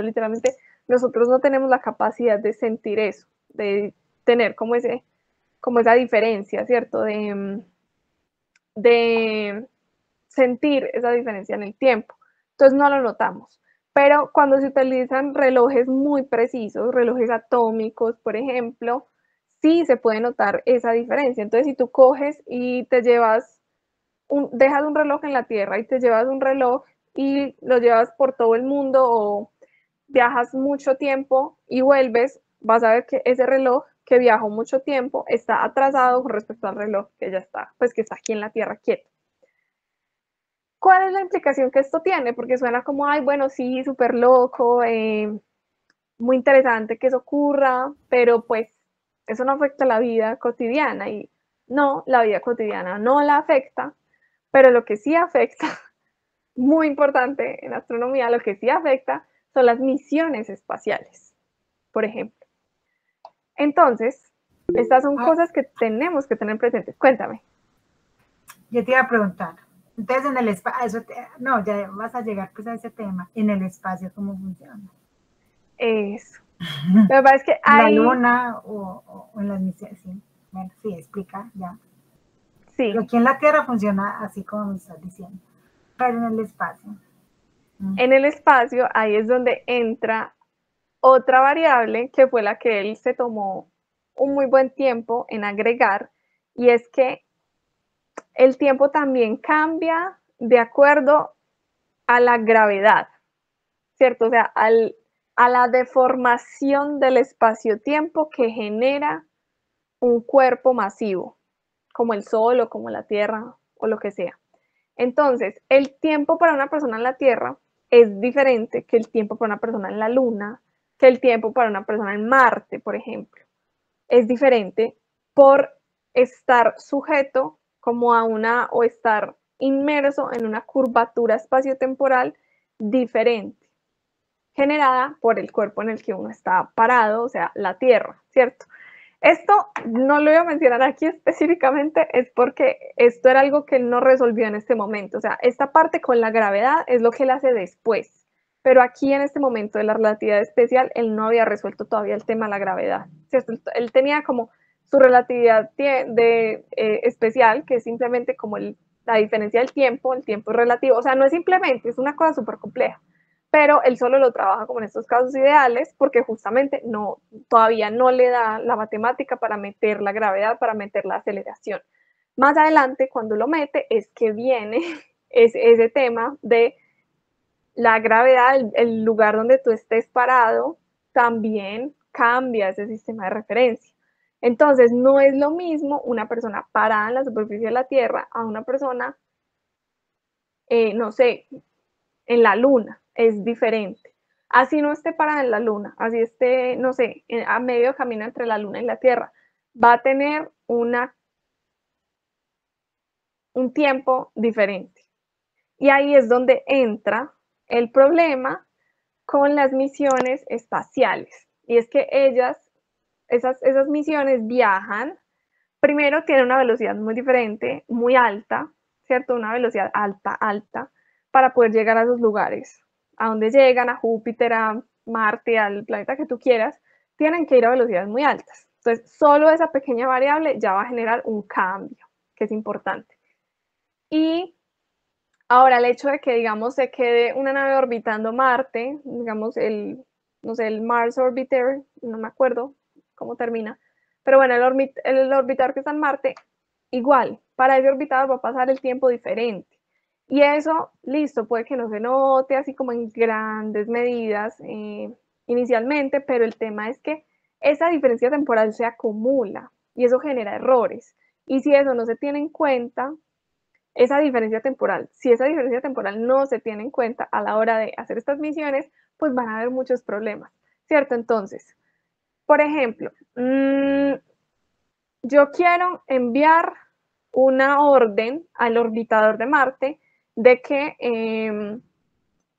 literalmente nosotros no tenemos la capacidad de sentir eso, de tener como esa diferencia, ¿cierto? De sentir esa diferencia en el tiempo. Entonces no lo notamos. Pero cuando se utilizan relojes muy precisos, relojes atómicos, por ejemplo, sí se puede notar esa diferencia. Entonces, si tú coges y te llevas, dejas un reloj en la Tierra y te llevas un reloj y lo llevas por todo el mundo o viajas mucho tiempo y vuelves, vas a ver que ese reloj que viajó mucho tiempo está atrasado con respecto al reloj que ya está, pues que está aquí en la Tierra quieto. ¿Cuál es la implicación que esto tiene? Porque suena como, ay, bueno, sí, súper loco, muy interesante que eso ocurra, pero pues eso no afecta la vida cotidiana y no, la vida cotidiana no la afecta, pero lo que sí afecta, muy importante en astronomía, lo que sí afecta son las misiones espaciales, por ejemplo. Entonces, estas son Ah, cosas que tenemos que tener presentes. Cuéntame. yo te iba a preguntar, entonces en el espacio, no, ya vas a llegar pues a ese tema, en el espacio, ¿cómo funciona? Eso. Lo que pasa es que ¿En la hay, luna o en las misiones? Sí. Bueno, sí, explica ya. Pero sí, aquí en la Tierra funciona así como me estás diciendo, pero en el espacio. en el espacio, ahí es donde entra otra variable que fue la que él se tomó un muy buen tiempo en agregar, y es que el tiempo también cambia de acuerdo a la gravedad, ¿cierto? O sea, a la deformación del espacio-tiempo que genera un cuerpo masivo, como el Sol o como la Tierra o lo que sea. Entonces, el tiempo para una persona en la Tierra es diferente que el tiempo para una persona en la Luna, que el tiempo para una persona en Marte, por ejemplo. Es diferente por estar sujeto como a una o estar inmerso en una curvatura espaciotemporal diferente, generada por el cuerpo en el que uno está parado, o sea, la Tierra, ¿cierto? Esto no lo voy a mencionar aquí específicamente, es porque esto era algo que él no resolvió en este momento. O sea, esta parte con la gravedad es lo que él hace después. Pero aquí en este momento de la relatividad especial, él no había resuelto todavía el tema de la gravedad. ¿Cierto? Él tenía como su relatividad especial, que es simplemente como la diferencia del tiempo, el tiempo es relativo. O sea, no es simplemente, es una cosa súper compleja, pero él solo lo trabaja como en estos casos ideales porque justamente no, todavía no le da la matemática para meter la gravedad, para meter la aceleración. Más adelante, cuando lo mete, es que viene ese tema de la gravedad, el lugar donde tú estés parado, también cambia ese sistema de referencia. Entonces, no es lo mismo una persona parada en la superficie de la Tierra a una persona, no sé, en la luna, es diferente. Así no esté parada en la luna, así esté, no sé, a medio camino entre la luna y la Tierra, va a tener un tiempo diferente. Y ahí es donde entra el problema con las misiones espaciales. Y es que esas misiones viajan, primero tienen una velocidad muy diferente, muy alta, ¿cierto? Una velocidad alta, para poder llegar a esos lugares. A donde llegan, a Júpiter, a Marte, al planeta que tú quieras, tienen que ir a velocidades muy altas. Entonces, solo esa pequeña variable ya va a generar un cambio, que es importante. Y Ahora, el hecho de que, digamos, se quede una nave orbitando Marte, digamos, no sé, el Mars Orbiter, no me acuerdo cómo termina, pero bueno, el orbitador que está en Marte, igual, para ese orbitador va a pasar el tiempo diferente. Y eso, listo, puede que no se note así como en grandes medidas inicialmente, pero el tema es que esa diferencia temporal se acumula y eso genera errores. Y si eso no se tiene en cuenta, esa diferencia temporal, si esa diferencia temporal no se tiene en cuenta a la hora de hacer estas misiones, pues van a haber muchos problemas, ¿cierto? Entonces, por ejemplo, yo quiero enviar una orden al orbitador de Marte de que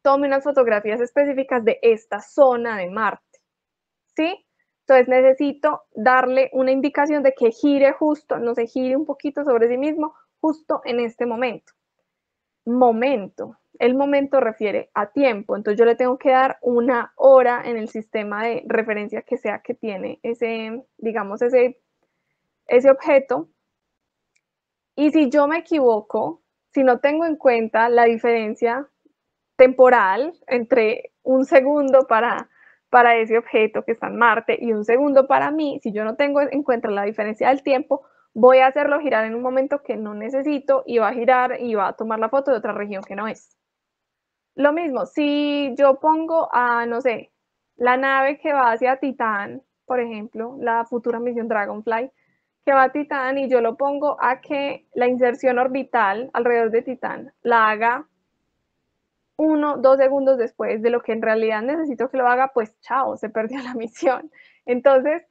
tome unas fotografías específicas de esta zona de Marte, ¿sí? Entonces necesito darle una indicación de que gire justo, no sé, gire un poquito sobre sí mismo justo en este momento. Momento. El momento refiere a tiempo, entonces yo le tengo que dar una hora en el sistema de referencia que sea que tiene ese, digamos, ese objeto. Y si yo me equivoco, si no tengo en cuenta la diferencia temporal entre un segundo para ese objeto que está en Marte y un segundo para mí, si yo no tengo en cuenta la diferencia del tiempo, voy a hacerlo girar en un momento que no necesito y va a girar y va a tomar la foto de otra región que no es. Lo mismo, si yo pongo a, no sé, la nave que va hacia Titán, por ejemplo, la futura misión Dragonfly, que va a Titán y yo lo pongo a que la inserción orbital alrededor de Titán la haga 1, 2 segundos después de lo que en realidad necesito que lo haga, pues chao, se perdió la misión. Entonces,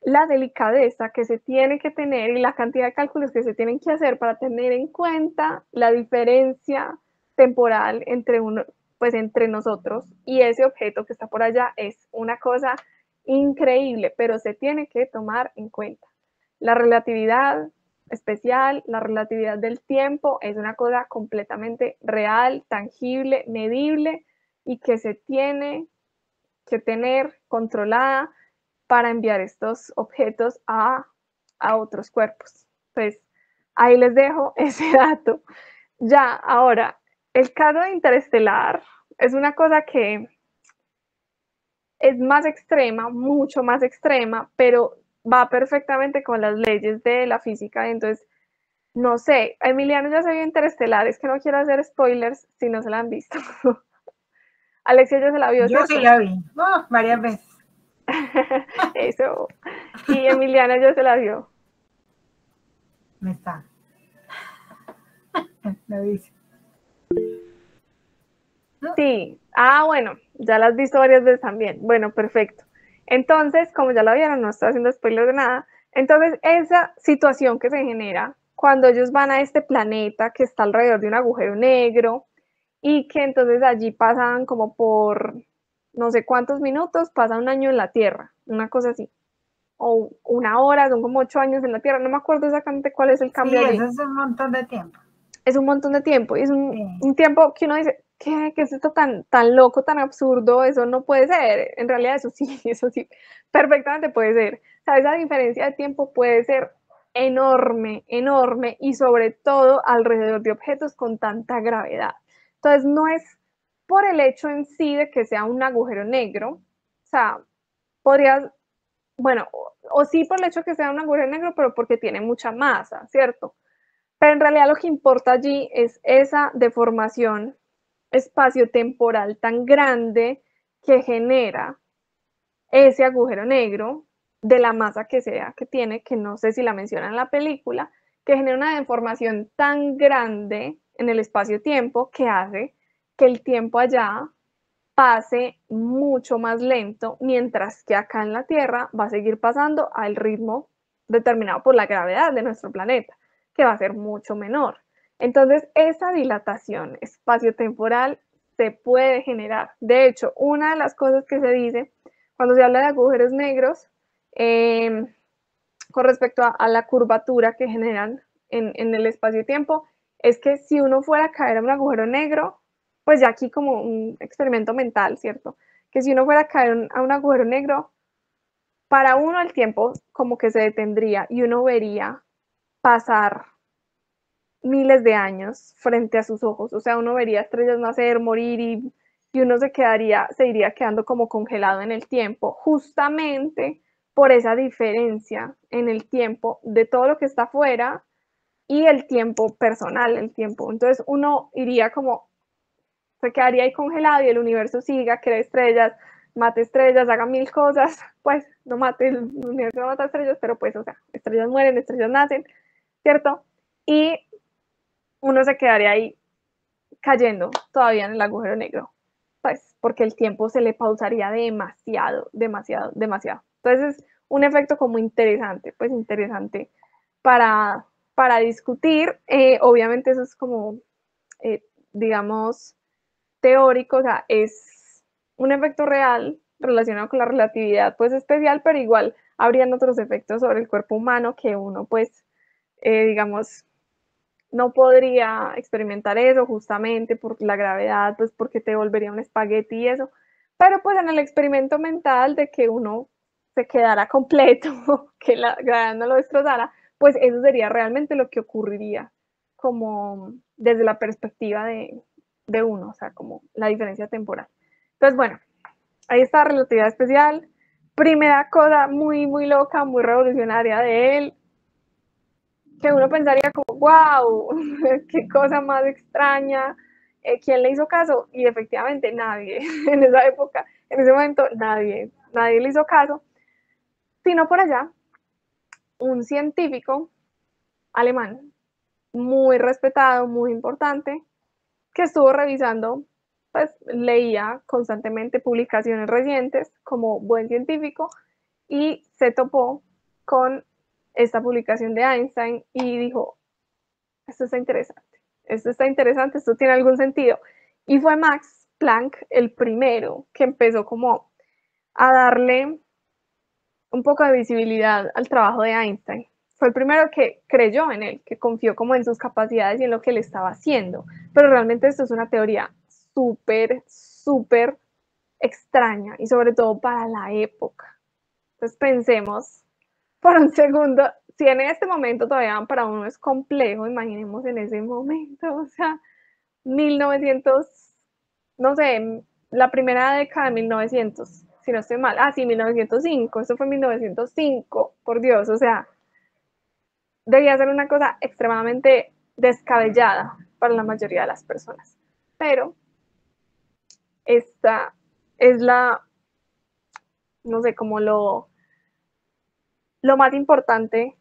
la delicadeza que se tiene que tener y la cantidad de cálculos que se tienen que hacer para tener en cuenta la diferencia temporal entre uno, pues entre nosotros y ese objeto que está por allá es una cosa increíble, pero se tiene que tomar en cuenta. La relatividad especial, la relatividad del tiempo es una cosa completamente real, tangible, medible y que se tiene que tener controlada para enviar estos objetos a otros cuerpos. Pues ahí les dejo ese dato. Ya, ahora, el caso de Interestelar es una cosa que es más extrema, mucho más extrema, pero va perfectamente con las leyes de la física. Entonces, no sé, Emiliano ya se vio Interestelar, es que no quiero hacer spoilers si no se la han visto. Alexia ya se la vio, Yo ¿cierto? sí la vi, varias veces. Eso. Y Emiliana ya se la vio. Me está. Lo dice. Sí. Ah, bueno, ya la has visto varias veces también. Bueno, perfecto. Entonces, como ya la vieron, no estoy haciendo spoilers de nada. Entonces, esa situación que se genera cuando ellos van a este planeta que está alrededor de un agujero negro y que entonces allí pasan como por no sé cuántos minutos, pasa un año en la Tierra, una cosa así. O una hora, son como 8 años en la Tierra, no me acuerdo exactamente cuál es el cambio Sí, allí. eso es un montón de tiempo. Es un montón de tiempo y es Sí. un tiempo que uno dice, ¿qué es esto tan loco, tan absurdo? Eso no puede ser. En realidad eso sí, perfectamente puede ser. O sea, esa diferencia de tiempo puede ser enorme, enorme y sobre todo alrededor de objetos con tanta gravedad. Entonces, no es por el hecho en sí de que sea un agujero negro, o sea, podrías, bueno, o sí por el hecho de que sea un agujero negro, pero porque tiene mucha masa, ¿cierto? Pero en realidad lo que importa allí es esa deformación espaciotemporal tan grande que genera ese agujero negro de la masa que sea que tiene, que no sé si la menciona en la película, que genera una deformación tan grande en el espacio-tiempo que hace que el tiempo allá pase mucho más lento, mientras que acá en la Tierra va a seguir pasando al ritmo determinado por la gravedad de nuestro planeta, que va a ser mucho menor. Entonces, esa dilatación espaciotemporal se puede generar. De hecho, una de las cosas que se dice cuando se habla de agujeros negros, eh, con respecto a la curvatura que generan en el espacio-tiempo, es que si uno fuera a caer en un agujero negro, pues ya aquí como un experimento mental, ¿cierto? Que si uno fuera a caer a un agujero negro, para uno el tiempo como que se detendría y uno vería pasar miles de años frente a sus ojos. O sea, uno vería estrellas nacer, morir y uno se iría quedando como congelado en el tiempo, justamente por esa diferencia en el tiempo de todo lo que está afuera y el tiempo personal, el tiempo. Entonces uno iría como, se quedaría ahí congelado y el universo siga, cree estrellas, haga mil cosas, pues no mate, el universo no mata estrellas, pero pues, o sea, estrellas mueren, estrellas nacen, ¿cierto? Y uno se quedaría ahí cayendo todavía en el agujero negro, pues porque el tiempo se le pausaría demasiado, demasiado, demasiado. Entonces es un efecto como interesante, pues interesante para, para discutir. Obviamente eso es como, digamos, teórico, o sea, es un efecto real relacionado con la relatividad, pues especial, pero igual habrían otros efectos sobre el cuerpo humano que uno, pues, digamos, no podría experimentar eso justamente por la gravedad, pues porque te volvería un espagueti y eso. Pero pues en el experimento mental de que uno se quedara completo, que la gravedad no lo destrozara, pues eso sería realmente lo que ocurriría como desde la perspectiva de uno, o sea, como la diferencia temporal. Entonces, bueno, ahí está relatividad especial. Primera cosa muy, muy loca, muy revolucionaria de él, que uno pensaría como, wow, qué cosa más extraña, ¿quién le hizo caso? Y efectivamente nadie, en esa época, en ese momento, nadie le hizo caso, sino por allá, un científico alemán, muy respetado, muy importante, que estuvo revisando, pues leía constantemente publicaciones recientes como buen científico y se topó con esta publicación de Einstein y dijo, esto está interesante, esto está interesante, esto tiene algún sentido. Y fue Max Planck el primero que empezó como a darle un poco de visibilidad al trabajo de Einstein. Fue el primero que creyó en él, que confió como en sus capacidades y en lo que él estaba haciendo. Pero realmente esto es una teoría súper, súper extraña y sobre todo para la época. Entonces pensemos por un segundo, si en este momento todavía para uno es complejo, imaginemos en ese momento, o sea, 1900, no sé, la primera década de 1900, si no estoy mal, sí, 1905, eso fue 1905, por Dios, o sea, debía ser una cosa extremadamente descabellada para la mayoría de las personas, pero esta es no sé, como lo más importante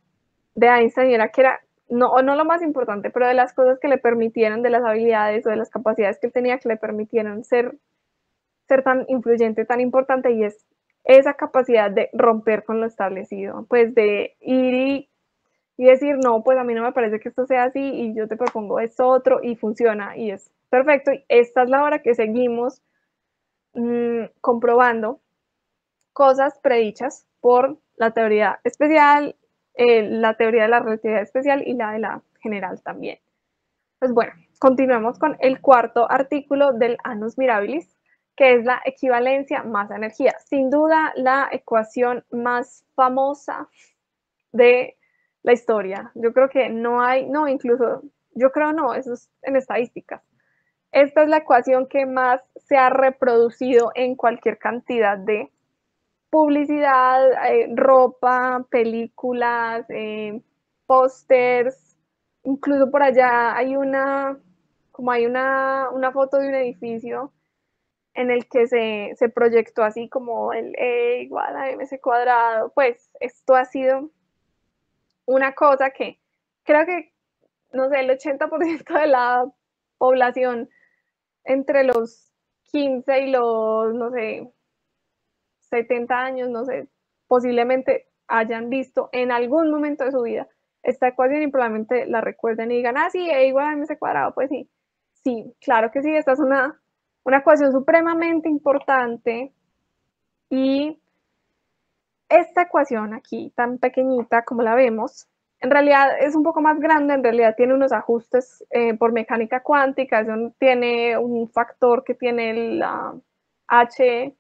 de Einstein era que era, no lo más importante, pero de las cosas que le permitieran, de las habilidades o de las capacidades que él tenía que le permitieran ser tan influyente, tan importante, y es esa capacidad de romper con lo establecido, pues de ir y decir, no, pues a mí no me parece que esto sea así y yo te propongo esto otro y funciona y es perfecto. Y esta es la hora que seguimos comprobando cosas predichas por la teoría especial, la teoría de la relatividad especial y la de la general también. Pues bueno, continuemos con el cuarto artículo del Annus Mirabilis, que es la equivalencia masa-energía. Sin duda, la ecuación más famosa de la historia. Yo creo que no hay, no, incluso, yo creo no, eso es en estadísticas. Esta es la ecuación que más se ha reproducido en cualquier cantidad de publicidad, ropa, películas, pósters, incluso por allá hay una foto de un edificio en el que se proyectó así como el E igual a MC cuadrado, pues esto ha sido una cosa que creo que, no sé, el 80% de la población entre los 15 y los, no sé, 70 años, no sé, posiblemente hayan visto en algún momento de su vida esta ecuación y probablemente la recuerden y digan, sí, E igual a MC cuadrado, pues sí. Sí, claro que sí, esta es una ecuación supremamente importante y esta ecuación aquí, tan pequeñita como la vemos, en realidad es un poco más grande, en realidad tiene unos ajustes por mecánica cuántica, eso tiene un factor que tiene la H,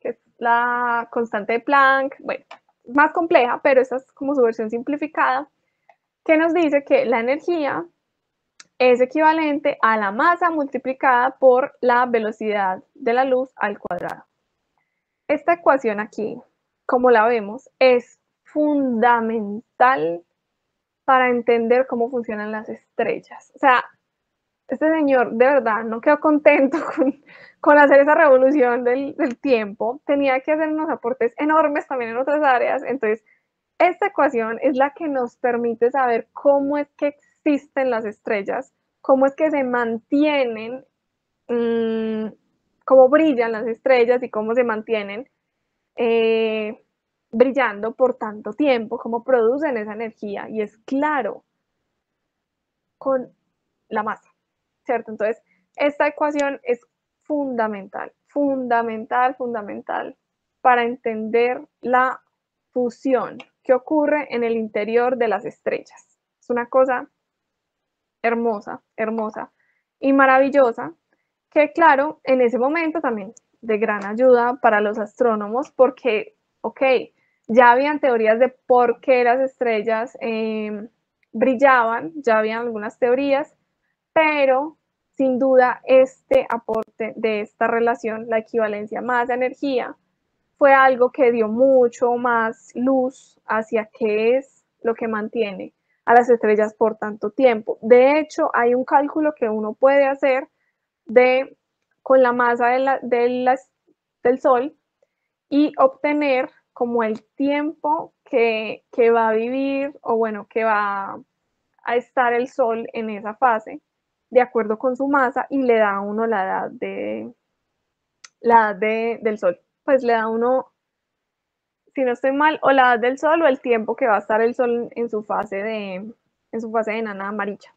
que es la constante de Planck, bueno, es más compleja, pero esa es como su versión simplificada, que nos dice que la energía es equivalente a la masa multiplicada por la velocidad de la luz al cuadrado. Esta ecuación aquí, como la vemos, es fundamental para entender cómo funcionan las estrellas. O sea, este señor de verdad no quedó contento con hacer esa revolución del tiempo, tenía que hacer unos aportes enormes también en otras áreas. Entonces, esta ecuación es la que nos permite saber cómo es que existen las estrellas, cómo es que se mantienen, cómo brillan las estrellas y cómo se mantienen brillando por tanto tiempo, cómo producen esa energía. Y es claro, con la masa, ¿cierto? Entonces, esta ecuación es fundamental, fundamental, fundamental para entender la fusión que ocurre en el interior de las estrellas. Es una cosa hermosa, hermosa y maravillosa, que claro, en ese momento también de gran ayuda para los astrónomos, porque, ok, ya habían teorías de por qué las estrellas brillaban, ya habían algunas teorías, pero sin duda este aporte de esta relación, la equivalencia masa-energía, fue algo que dio mucho más luz hacia qué es lo que mantiene a las estrellas por tanto tiempo. De hecho, hay un cálculo que uno puede hacer con la masa del Sol y obtener como el tiempo que va a vivir, o bueno, que va a estar el Sol en esa fase, de acuerdo con su masa, y le da a uno la edad del Sol. Pues le da a uno, si no estoy mal, o la edad del Sol o el tiempo que va a estar el Sol en su fase de enana amarilla.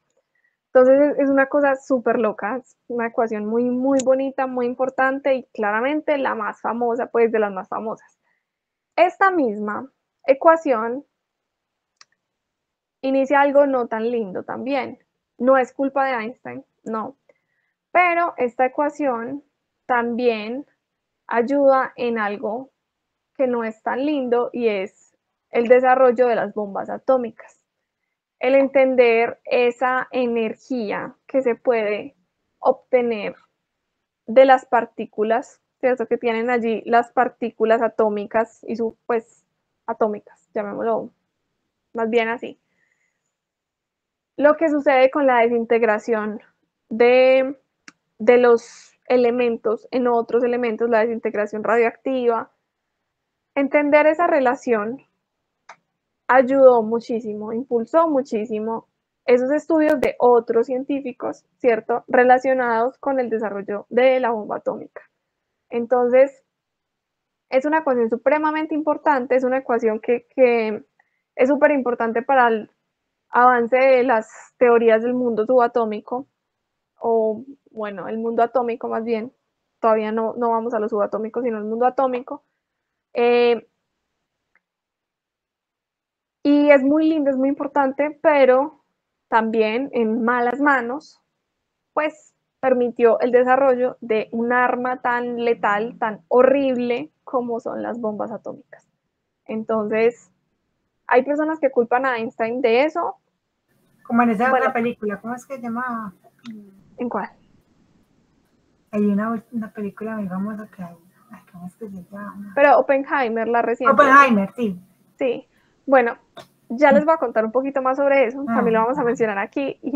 Entonces es una cosa súper loca, es una ecuación muy, muy bonita, muy importante y claramente la más famosa, pues de las más famosas. Esta misma ecuación inicia algo no tan lindo también. No es culpa de Einstein, no. Pero esta ecuación también ayuda en algo que no es tan lindo, y es el desarrollo de las bombas atómicas. El entender esa energía que se puede obtener de las partículas, ¿cierto? Que tienen allí las partículas atómicas y pues atómicas, llamémoslo más bien así. Lo que sucede con la desintegración de los elementos en otros elementos, la desintegración radioactiva. Entender esa relación ayudó muchísimo, impulsó muchísimo esos estudios de otros científicos, ¿cierto?, relacionados con el desarrollo de la bomba atómica. Entonces, es una ecuación supremamente importante, es una ecuación que es súper importante para el avance de las teorías del mundo subatómico, o bueno, el mundo atómico más bien. Todavía no vamos a los subatómicos, sino el mundo atómico. Y es muy lindo, es muy importante, pero también en malas manos, pues permitió el desarrollo de un arma tan letal, tan horrible como son las bombas atómicas. Entonces, hay personas que culpan a Einstein de eso. Como en esa otra película, ¿cómo es que se llamaba? ¿En cuál? Hay una película muy famosa que hay. ¿Cómo es que se llama? Pero Oppenheimer, la reciente. Oppenheimer, sí. Sí. Bueno, ya les voy a contar un poquito más sobre eso. También lo vamos a mencionar aquí. Y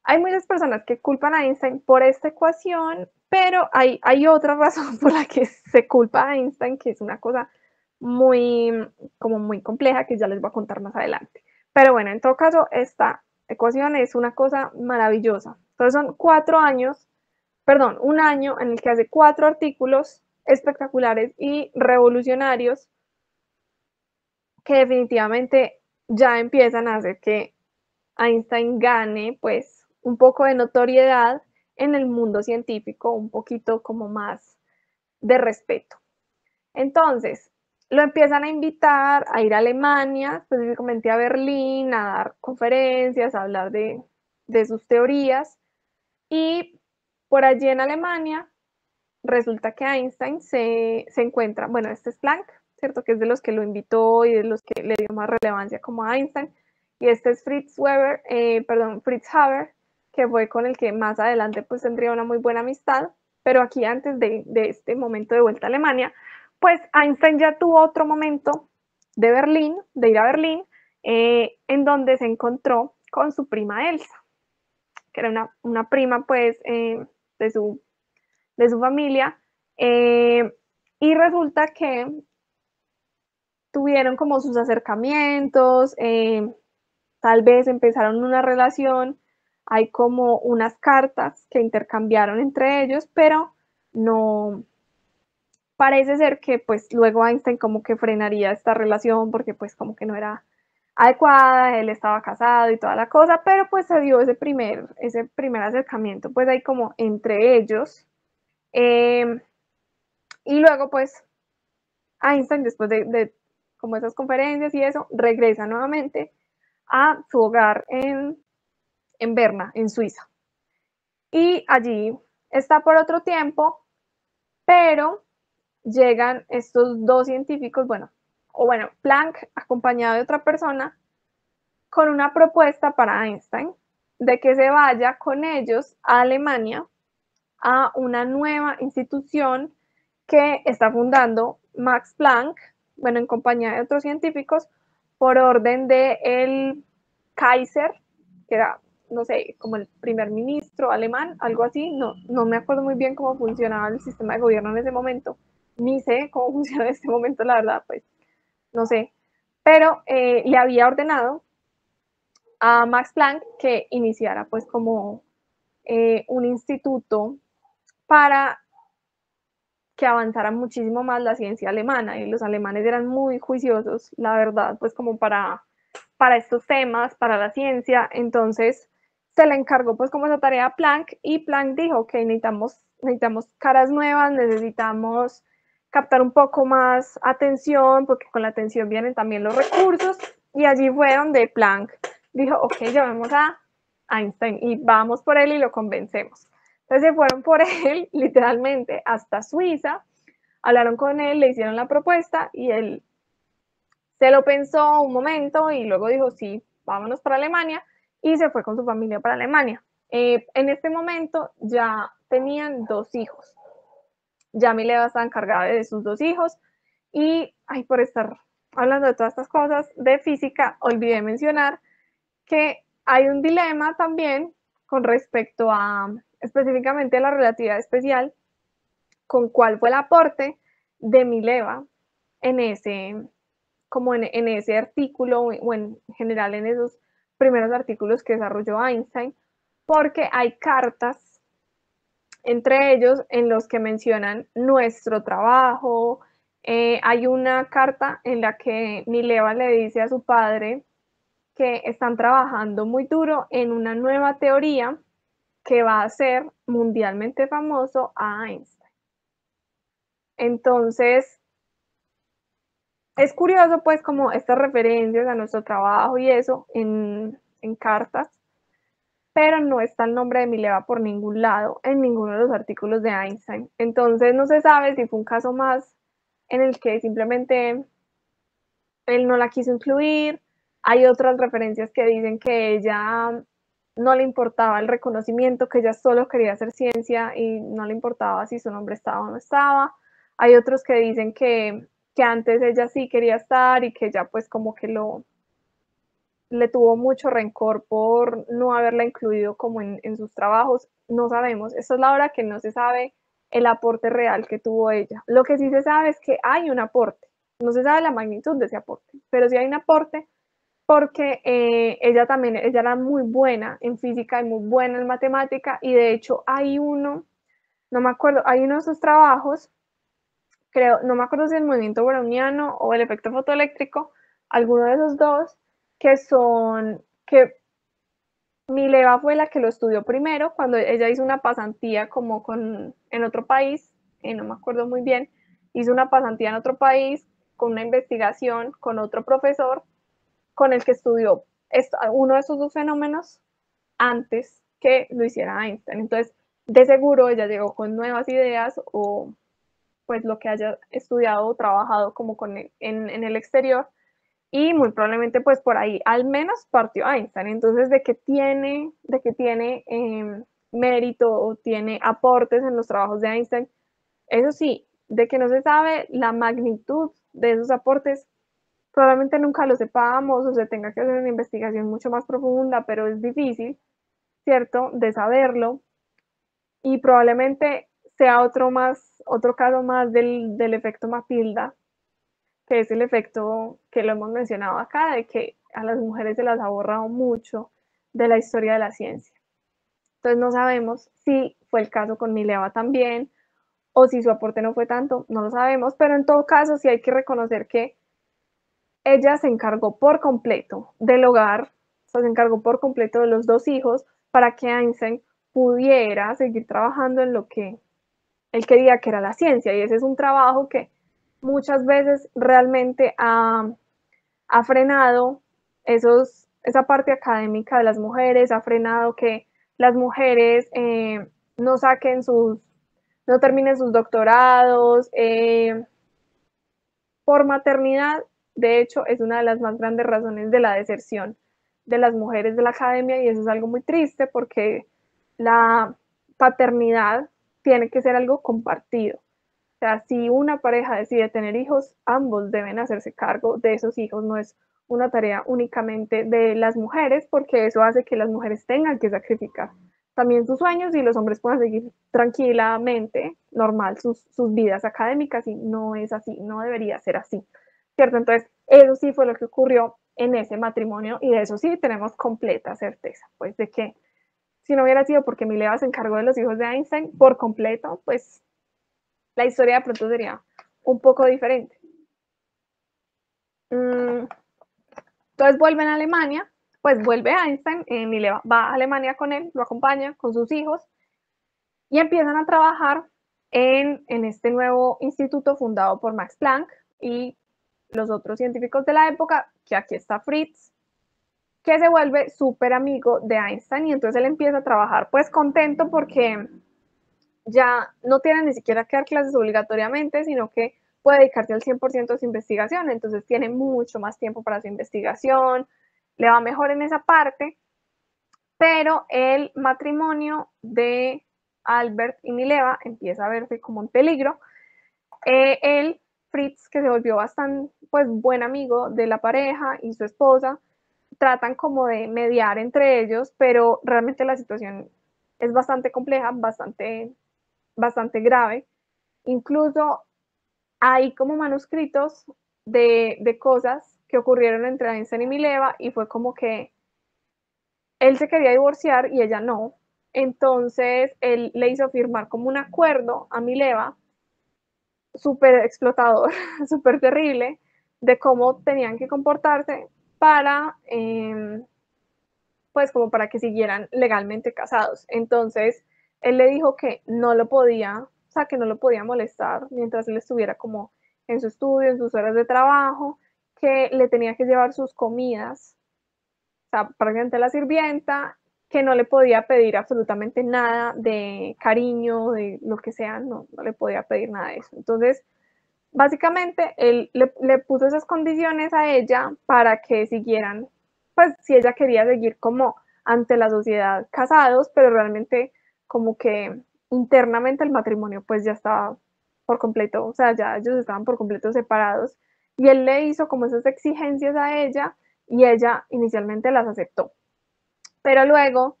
hay muchas personas que culpan a Einstein por esta ecuación, pero hay otra razón por la que se culpa a Einstein, que es una cosa muy compleja, que ya les voy a contar más adelante. Pero bueno, en todo caso, esta ecuación es una cosa maravillosa. Entonces son 4 años, perdón, un año en el que hace 4 artículos espectaculares y revolucionarios que definitivamente ya empiezan a hacer que Einstein gane pues un poco de notoriedad en el mundo científico, un poquito como más de respeto. Entonces, lo empiezan a invitar a ir a Alemania, específicamente a Berlín, a dar conferencias, a hablar de sus teorías, y por allí en Alemania resulta que Einstein se encuentra, este es Planck, ¿cierto? Que es de los que lo invitó y de los que le dio más relevancia como a Einstein, y este es Fritz Haber, que fue con el que más adelante pues tendría una muy buena amistad, pero aquí antes de este momento de vuelta a Alemania, pues Einstein ya tuvo otro momento de ir a Berlín, en donde se encontró con su prima Elsa, que era una prima pues de su familia, y resulta que tuvieron como sus acercamientos, tal vez empezaron una relación, hay como unas cartas que intercambiaron entre ellos, pero no parece ser que pues luego Einstein como que frenaría esta relación porque pues como que no era adecuada, él estaba casado y toda la cosa, pero pues se dio ese primer acercamiento pues ahí como entre ellos, y luego pues Einstein después de como esas conferencias y eso, regresa nuevamente a su hogar en Berna, en Suiza. Y allí está por otro tiempo, pero llegan estos dos científicos, Planck acompañado de otra persona, con una propuesta para Einstein de que se vaya con ellos a Alemania a una nueva institución que está fundando Max Planck, en compañía de otros científicos, por orden de el Kaiser, que era, no sé, como el primer ministro alemán, algo así, no me acuerdo muy bien cómo funcionaba el sistema de gobierno en ese momento, ni sé cómo funciona en este momento, la verdad, pues, no sé, pero le había ordenado a Max Planck que iniciara pues como un instituto para que avanzara muchísimo más la ciencia alemana, y los alemanes eran muy juiciosos, la verdad, pues como para estos temas, para la ciencia, entonces se le encargó pues como esa tarea a Planck, y Planck dijo que necesitamos caras nuevas, necesitamos captar un poco más atención, porque con la atención vienen también los recursos, y allí fue donde Planck dijo, ok, llamemos a Einstein y vamos por él y lo convencemos. Entonces se fueron por él literalmente hasta Suiza, hablaron con él, le hicieron la propuesta y él se lo pensó un momento y luego dijo, sí, vámonos para Alemania, y se fue con su familia para Alemania. En este momento ya tenían 2 hijos. Ya Mileva estaba encargada de sus 2 hijos y, por estar hablando de todas estas cosas de física, olvidé mencionar que hay un dilema también con respecto a específicamente la relatividad especial, con cuál fue el aporte de Mileva en ese, como en ese artículo o en general en esos primeros artículos que desarrolló Einstein, porque hay cartas entre ellos en los que mencionan nuestro trabajo. Hay una carta en la que Mileva le dice a su padre que están trabajando muy duro en una nueva teoría que va a hacer mundialmente famoso a Einstein. Entonces, es curioso pues como estas referencias a nuestro trabajo y eso en cartas, pero no está el nombre de Mileva por ningún lado en ninguno de los artículos de Einstein. Entonces no se sabe si fue un caso más en el que simplemente él no la quiso incluir. Hay otras referencias que dicen que ella no le importaba el reconocimiento, que ella solo quería hacer ciencia y no le importaba si su nombre estaba o no estaba. Hay otros que dicen que antes ella sí quería estar y que ella pues como que le tuvo mucho rencor por no haberla incluido como en sus trabajos. No sabemos, esta es la hora que no se sabe el aporte real que tuvo ella. Lo que sí se sabe es que hay un aporte, no se sabe la magnitud de ese aporte, pero sí hay un aporte porque ella era muy buena en física y muy buena en matemática, y de hecho hay uno, no me acuerdo, hay uno de sus trabajos, creo, no me acuerdo si el movimiento browniano o el efecto fotoeléctrico, alguno de esos dos, que Mileva fue la que lo estudió primero, cuando ella hizo una pasantía como en otro país, no me acuerdo muy bien, hizo una pasantía en otro país con una investigación con otro profesor con el que estudió uno de esos dos fenómenos antes que lo hiciera Einstein. Entonces, de seguro ella llegó con nuevas ideas o pues lo que haya estudiado o trabajado como en el exterior, y muy probablemente pues por ahí al menos partió Einstein. Entonces, de que tiene mérito o tiene aportes en los trabajos de Einstein, eso sí, de que no se sabe la magnitud de esos aportes, probablemente nunca lo sepamos o se tenga que hacer una investigación mucho más profunda, pero es difícil, ¿cierto?, de saberlo, y probablemente sea otro caso más del efecto Matilda, que es el efecto que lo hemos mencionado acá, de que a las mujeres se las ha borrado mucho de la historia de la ciencia. Entonces no sabemos si fue el caso con Mileva también, o si su aporte no fue tanto, no lo sabemos, pero en todo caso sí hay que reconocer que ella se encargó por completo del hogar, o sea, se encargó por completo de los dos hijos para que Einstein pudiera seguir trabajando en lo que él quería, que era la ciencia, y ese es un trabajo que muchas veces realmente ha frenado esa parte académica de las mujeres, ha frenado que las mujeres no saquen no terminen sus doctorados, por maternidad. De hecho, es una de las más grandes razones de la deserción de las mujeres de la academia, y eso es algo muy triste porque la paternidad tiene que ser algo compartido. O sea, si una pareja decide tener hijos, ambos deben hacerse cargo de esos hijos, no es una tarea únicamente de las mujeres, porque eso hace que las mujeres tengan que sacrificar también sus sueños y los hombres puedan seguir tranquilamente, normal, sus vidas académicas, y no es así, no debería ser así, ¿cierto? Entonces, eso sí fue lo que ocurrió en ese matrimonio, y de eso sí tenemos completa certeza, pues de que si no hubiera sido porque Mileva se encargó de los hijos de Einstein por completo, pues la historia de pronto sería un poco diferente. Entonces vuelven a Alemania, pues vuelve Einstein, Mileva va a Alemania con él, lo acompaña con sus hijos, y empiezan a trabajar en este nuevo instituto fundado por Max Planck y los otros científicos de la época, que aquí está Fritz, que se vuelve súper amigo de Einstein, y entonces él empieza a trabajar pues contento porque ya no tiene ni siquiera que dar clases obligatoriamente, sino que puede dedicarse al 100% a su investigación, entonces tiene mucho más tiempo para su investigación, le va mejor en esa parte, pero el matrimonio de Albert y Mileva empieza a verse como un peligro. Él, Fritz, que se volvió bastante pues, buen amigo de la pareja, y su esposa, tratan como de mediar entre ellos, pero realmente la situación es bastante compleja, bastante grave. Incluso hay como manuscritos de cosas que ocurrieron entre Einstein y Mileva, y fue como que él se quería divorciar y ella no. Entonces él le hizo firmar como un acuerdo a Mileva, súper explotador, súper terrible, de cómo tenían que comportarse para, pues como para que siguieran legalmente casados. Entonces él le dijo que no lo podía, o sea, que no lo podía molestar mientras él estuviera como en su estudio, en sus horas de trabajo, que le tenía que llevar sus comidas, o sea, prácticamente la sirvienta, que no le podía pedir absolutamente nada de cariño, de lo que sea, no le podía pedir nada de eso. Entonces, básicamente, él le puso esas condiciones a ella para que siguieran, pues si ella quería seguir como ante la sociedad casados, pero realmente como que internamente el matrimonio pues ya estaba por completo, o sea, ya ellos estaban por completo separados, y él le hizo como esas exigencias a ella, y ella inicialmente las aceptó, pero luego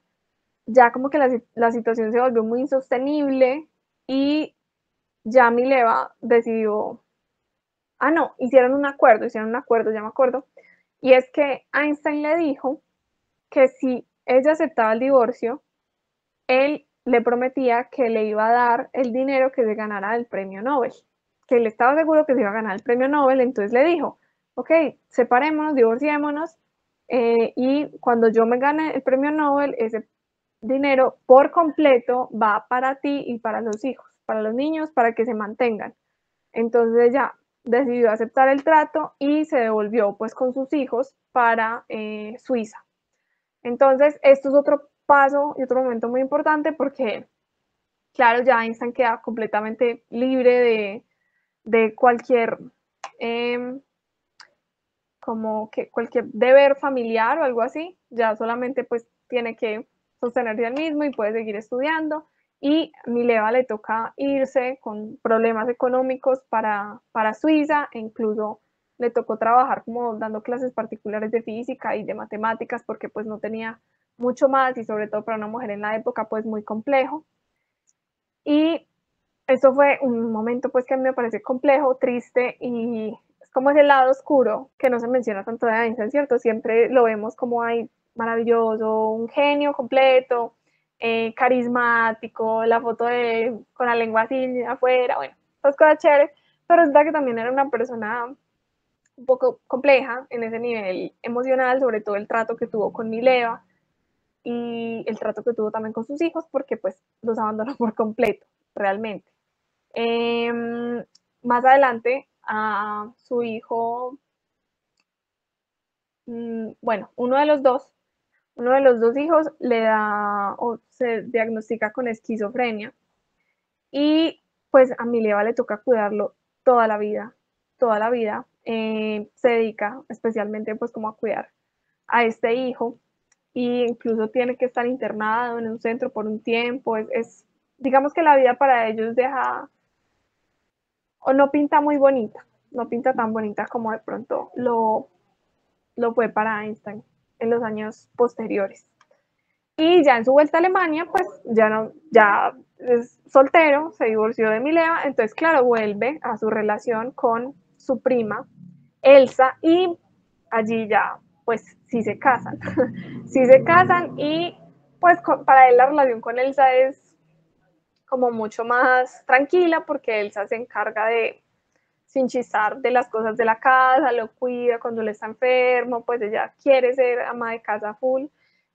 ya como que la situación se volvió muy insostenible, y ya Mileva decidió, no, hicieron un acuerdo, ya me acuerdo, y es que Einstein le dijo que si ella aceptaba el divorcio, él le prometía que le iba a dar el dinero que se ganara del premio Nobel, que él estaba seguro que se iba a ganar el premio Nobel. Entonces le dijo, ok, separémonos, divorciémonos, y cuando yo me gane el premio Nobel, ese dinero por completo va para ti y para los hijos, para los niños, para que se mantengan. Entonces ya decidió aceptar el trato y se devolvió pues con sus hijos para Suiza. Entonces esto es otro paso y otro momento muy importante, porque claro, ya Einstein queda completamente libre de cualquier como que cualquier deber familiar o algo así, ya solamente pues tiene que sostenerse al mismo y puede seguir estudiando. Y Mileva le toca irse con problemas económicos para Suiza e incluso le tocó trabajar como dando clases particulares de física y de matemáticas porque pues no tenía mucho más y sobre todo para una mujer en la época pues muy complejo. Y eso fue un momento pues que a mí me parece complejo, triste y es como ese lado oscuro que no se menciona tanto de Einstein, ¿cierto? Siempre lo vemos como hay maravilloso, un genio completo, carismático, la foto de, con la lengua así afuera, bueno, esas cosas chéveres, pero resulta que también era una persona un poco compleja en ese nivel emocional, sobre todo el trato que tuvo con Mileva y el trato que tuvo también con sus hijos, porque pues los abandonó por completo, realmente. Más adelante a su hijo, bueno, uno de los dos hijos le da o se diagnostica con esquizofrenia y pues a Mileva le toca cuidarlo toda la vida, toda la vida. Se dedica especialmente pues como a cuidar a este hijo e incluso tiene que estar internado en un centro por un tiempo. Digamos que la vida para ellos deja o no pinta muy bonita, no pinta tan bonita como de pronto lo fue para Einstein en los años posteriores. Y ya en su vuelta a Alemania, pues ya no, ya es soltero, se divorció de Mileva, entonces claro, vuelve a su relación con su prima Elsa y allí ya pues sí se casan, sí se casan y pues para él la relación con Elsa es como mucho más tranquila porque Elsa se encarga de sin chistar de las cosas de la casa, lo cuida cuando él está enfermo, pues ella quiere ser ama de casa full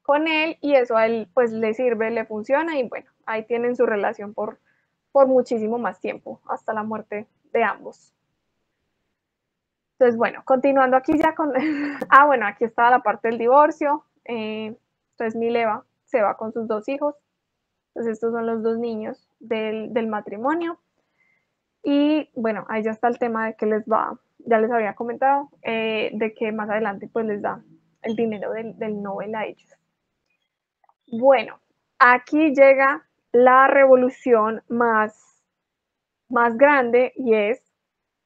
con él y eso a él pues le sirve, le funciona y bueno, ahí tienen su relación por muchísimo más tiempo, hasta la muerte de ambos. Entonces, bueno, continuando aquí ya con... ah, bueno, aquí estaba la parte del divorcio. Entonces Mileva se va con sus dos hijos. Entonces estos son los dos niños del matrimonio. Y bueno, ahí ya está el tema de que les va, ya les había comentado, de que más adelante pues les da el dinero del Nobel a ellos. Bueno, aquí llega la revolución más grande y es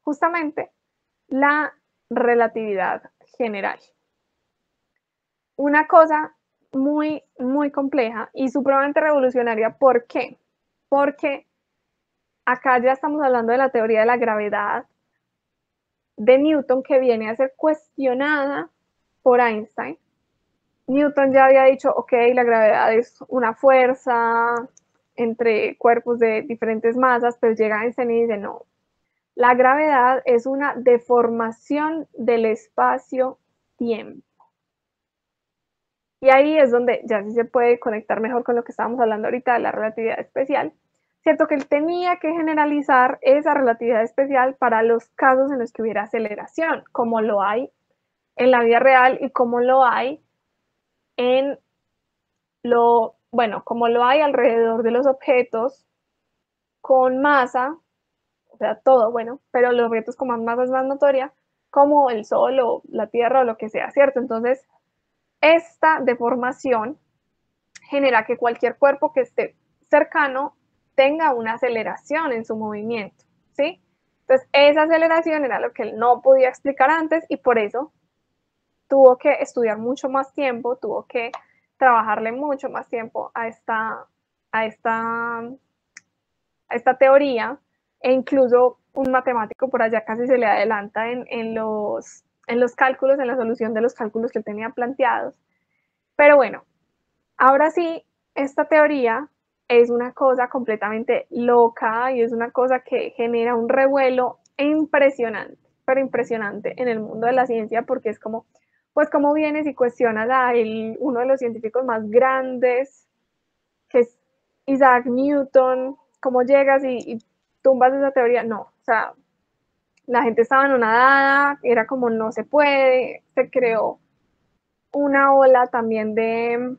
justamente la relatividad general. Una cosa muy compleja y supremamente revolucionaria. ¿Por qué? Porque acá ya estamos hablando de la teoría de la gravedad de Newton que viene a ser cuestionada por Einstein. Newton ya había dicho, ok, la gravedad es una fuerza entre cuerpos de diferentes masas, pero llega Einstein y dice, no, la gravedad es una deformación del espacio-tiempo. Y ahí es donde ya sí se puede conectar mejor con lo que estábamos hablando ahorita de la relatividad especial. Cierto que él tenía que generalizar esa relatividad especial para los casos en los que hubiera aceleración, como lo hay en la vida real y como lo hay en como lo hay alrededor de los objetos con masa, o sea, todo, bueno, pero los objetos con más masa es más notoria, como el Sol o la Tierra o lo que sea, ¿cierto? Entonces, esta deformación genera que cualquier cuerpo que esté cercano tenga una aceleración en su movimiento, ¿sí? Entonces, esa aceleración era lo que él no podía explicar antes y por eso tuvo que estudiar mucho más tiempo, tuvo que trabajarle mucho más tiempo a esta, a esta teoría e incluso un matemático por allá casi se le adelanta en los cálculos, en la solución de los cálculos que él tenía planteados. Pero bueno, ahora sí, esta teoría es una cosa completamente loca y es una cosa que genera un revuelo impresionante, pero impresionante en el mundo de la ciencia porque es como, pues cómo vienes y cuestionas a uno de los científicos más grandes, que es Isaac Newton, cómo llegas y tumbas esa teoría. No, o sea, la gente estaba anonadada, era como no se puede, se creó una ola también de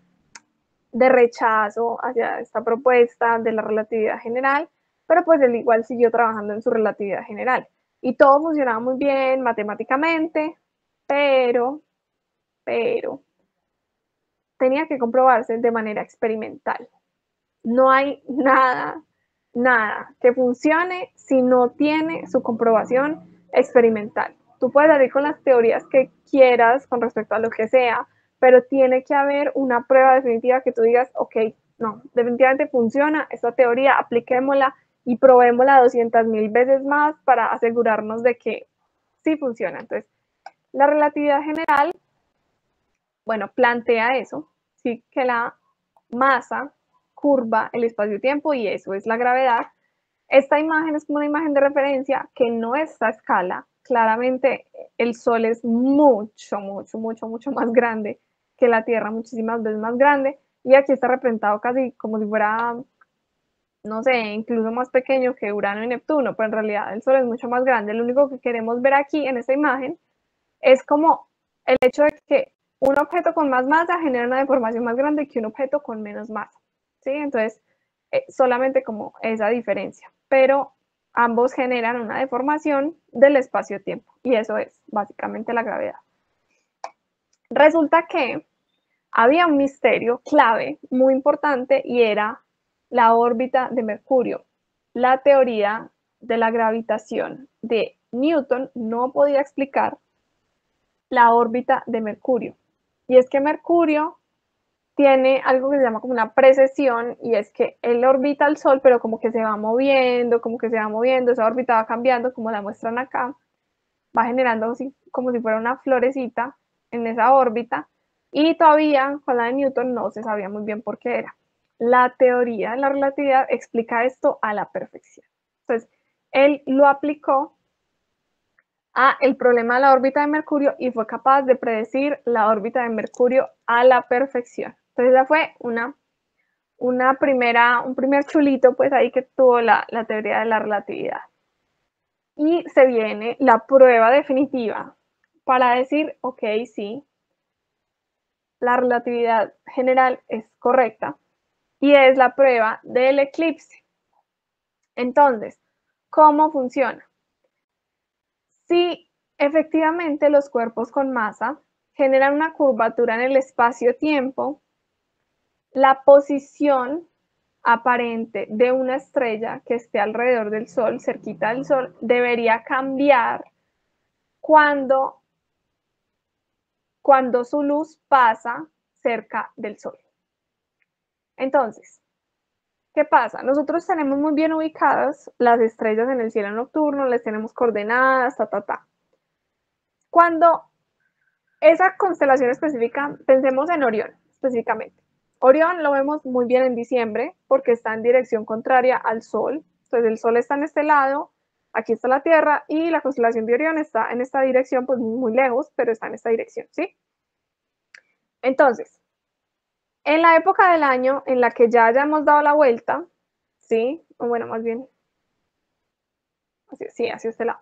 rechazo hacia esta propuesta de la relatividad general, pero pues él igual siguió trabajando en su relatividad general. Y todo funcionaba muy bien matemáticamente, pero tenía que comprobarse de manera experimental. No hay nada que funcione si no tiene su comprobación experimental. Tú puedes salir con las teorías que quieras con respecto a lo que sea, pero tiene que haber una prueba definitiva que tú digas, ok, no, definitivamente funciona esta teoría, apliquémosla y probémosla 200.000 veces más para asegurarnos de que sí funciona. Entonces, la relatividad general, bueno, plantea eso, sí, que la masa curva el espacio-tiempo y eso es la gravedad. Esta imagen es como una imagen de referencia que no está a escala. Claramente el Sol es mucho más grande que la Tierra, muchísimas veces más grande. Y aquí está representado casi como si fuera, no sé, incluso más pequeño que Urano y Neptuno, pero en realidad el Sol es mucho más grande. Lo único que queremos ver aquí en esta imagen es como el hecho de que un objeto con más masa genera una deformación más grande que un objeto con menos masa, ¿sí? Entonces, solamente como esa diferencia, pero ambos generan una deformación del espacio-tiempo y eso es básicamente la gravedad. Resulta que había un misterio clave muy importante y era la órbita de Mercurio. La teoría de la gravitación de Newton no podía explicar la órbita de Mercurio. Y es que Mercurio tiene algo que se llama como una precesión y es que él orbita al Sol, pero como que se va moviendo, esa órbita va cambiando, como la muestran acá, va generando así, como si fuera una florecita en esa órbita y todavía con la de Newton no se sabía muy bien por qué era. La teoría de la relatividad explica esto a la perfección. Entonces, él lo aplicó a el problema de la órbita de Mercurio y fue capaz de predecir la órbita de Mercurio a la perfección. Entonces esa fue un primer chulito pues ahí que tuvo la teoría de la relatividad. Y se viene la prueba definitiva para decir, ok, sí, la relatividad general es correcta y es la prueba del eclipse. Entonces, ¿cómo funciona? Si efectivamente los cuerpos con masa generan una curvatura en el espacio-tiempo, la posición aparente de una estrella que esté alrededor del Sol, cerquita del Sol, debería cambiar cuando su luz pasa cerca del Sol. Entonces, ¿qué pasa? Nosotros tenemos muy bien ubicadas las estrellas en el cielo nocturno, les tenemos coordenadas, Cuando esa constelación específica, pensemos en Orión específicamente. Orión lo vemos muy bien en diciembre porque está en dirección contraria al Sol. Entonces el Sol está en este lado, aquí está la Tierra y la constelación de Orión está en esta dirección, pues muy lejos, pero está en esta dirección, ¿sí? Entonces, en la época del año en la que ya hayamos dado la vuelta, ¿sí? O bueno, más bien, así, sí, hacia este lado.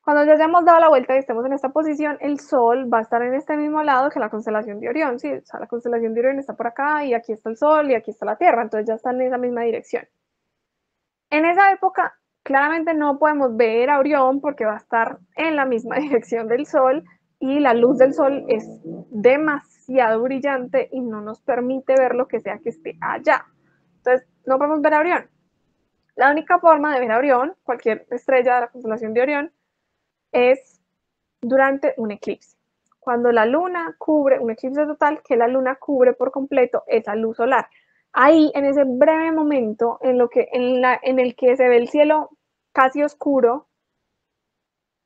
Cuando ya hayamos dado la vuelta y estemos en esta posición, el Sol va a estar en este mismo lado que la constelación de Orión, ¿sí? O sea, la constelación de Orión está por acá y aquí está el Sol y aquí está la Tierra, entonces ya están en esa misma dirección. En esa época, claramente no podemos ver a Orión porque va a estar en la misma dirección del Sol y la luz del Sol es demasiado brillante y no nos permite ver lo que sea que esté allá. Entonces, no podemos ver a Orión. La única forma de ver a Orión, cualquier estrella de la constelación de Orión, es durante un eclipse. Cuando la luna cubre, un eclipse total, que la luna cubre por completo esa luz solar. Ahí, en ese breve momento en el que se ve el cielo casi oscuro,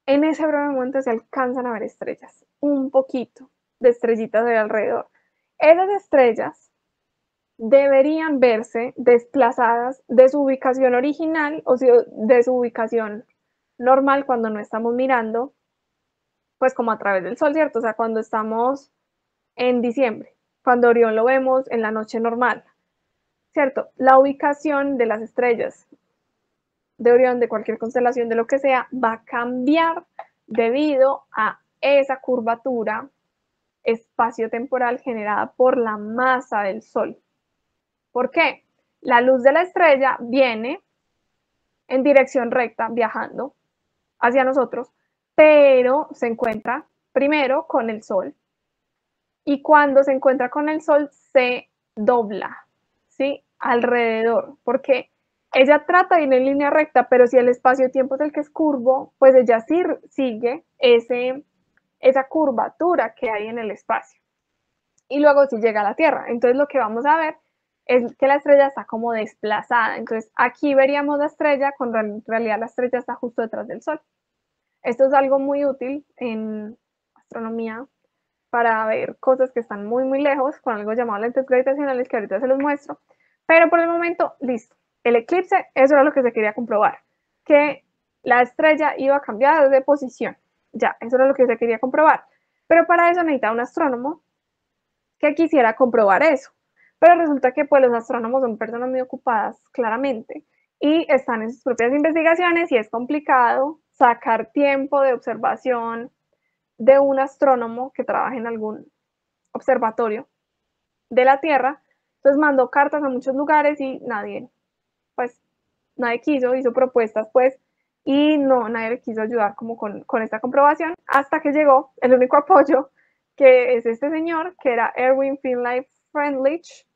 en ese breve momento se alcanzan a ver estrellas, un poquito de estrellitas de alrededor. Esas estrellas deberían verse desplazadas de su ubicación original o de su ubicación normal cuando no estamos mirando pues como a través del Sol, ¿cierto? O sea, cuando estamos en diciembre, cuando Orión lo vemos en la noche normal, ¿cierto? La ubicación de las estrellas de Orión, de cualquier constelación, de lo que sea, va a cambiar debido a esa curvatura espacio-temporal generada por la masa del Sol. ¿Por qué? La luz de la estrella viene en dirección recta, viajando hacia nosotros, pero se encuentra primero con el Sol y cuando se encuentra con el Sol se dobla, ¿sí? Alrededor, porque ella trata de ir en línea recta, pero si el espacio-tiempo es el que es curvo, pues ella sí sigue esa curvatura que hay en el espacio. Y luego sí llega a la Tierra. Entonces lo que vamos a ver es que la estrella está como desplazada. Entonces aquí veríamos la estrella, cuando en realidad la estrella está justo detrás del Sol. Esto es algo muy útil en astronomía para ver cosas que están muy, muy lejos, con algo llamado lentes gravitacionales, que ahorita se los muestro. Pero por el momento, listo. El eclipse, eso era lo que se quería comprobar, que la estrella iba a cambiar de posición. Ya, eso era lo que se quería comprobar. Pero para eso necesitaba un astrónomo que quisiera comprobar eso. Pero resulta que pues los astrónomos son personas muy ocupadas, claramente, y están en sus propias investigaciones y es complicado sacar tiempo de observación de un astrónomo que trabaje en algún observatorio de la Tierra. Entonces mandó cartas a muchos lugares y nadie quiso, hizo propuestas pues, y no, nadie le quiso ayudar como con esta comprobación, hasta que llegó el único apoyo, que es este señor, que era Erwin Finlay Freundlich.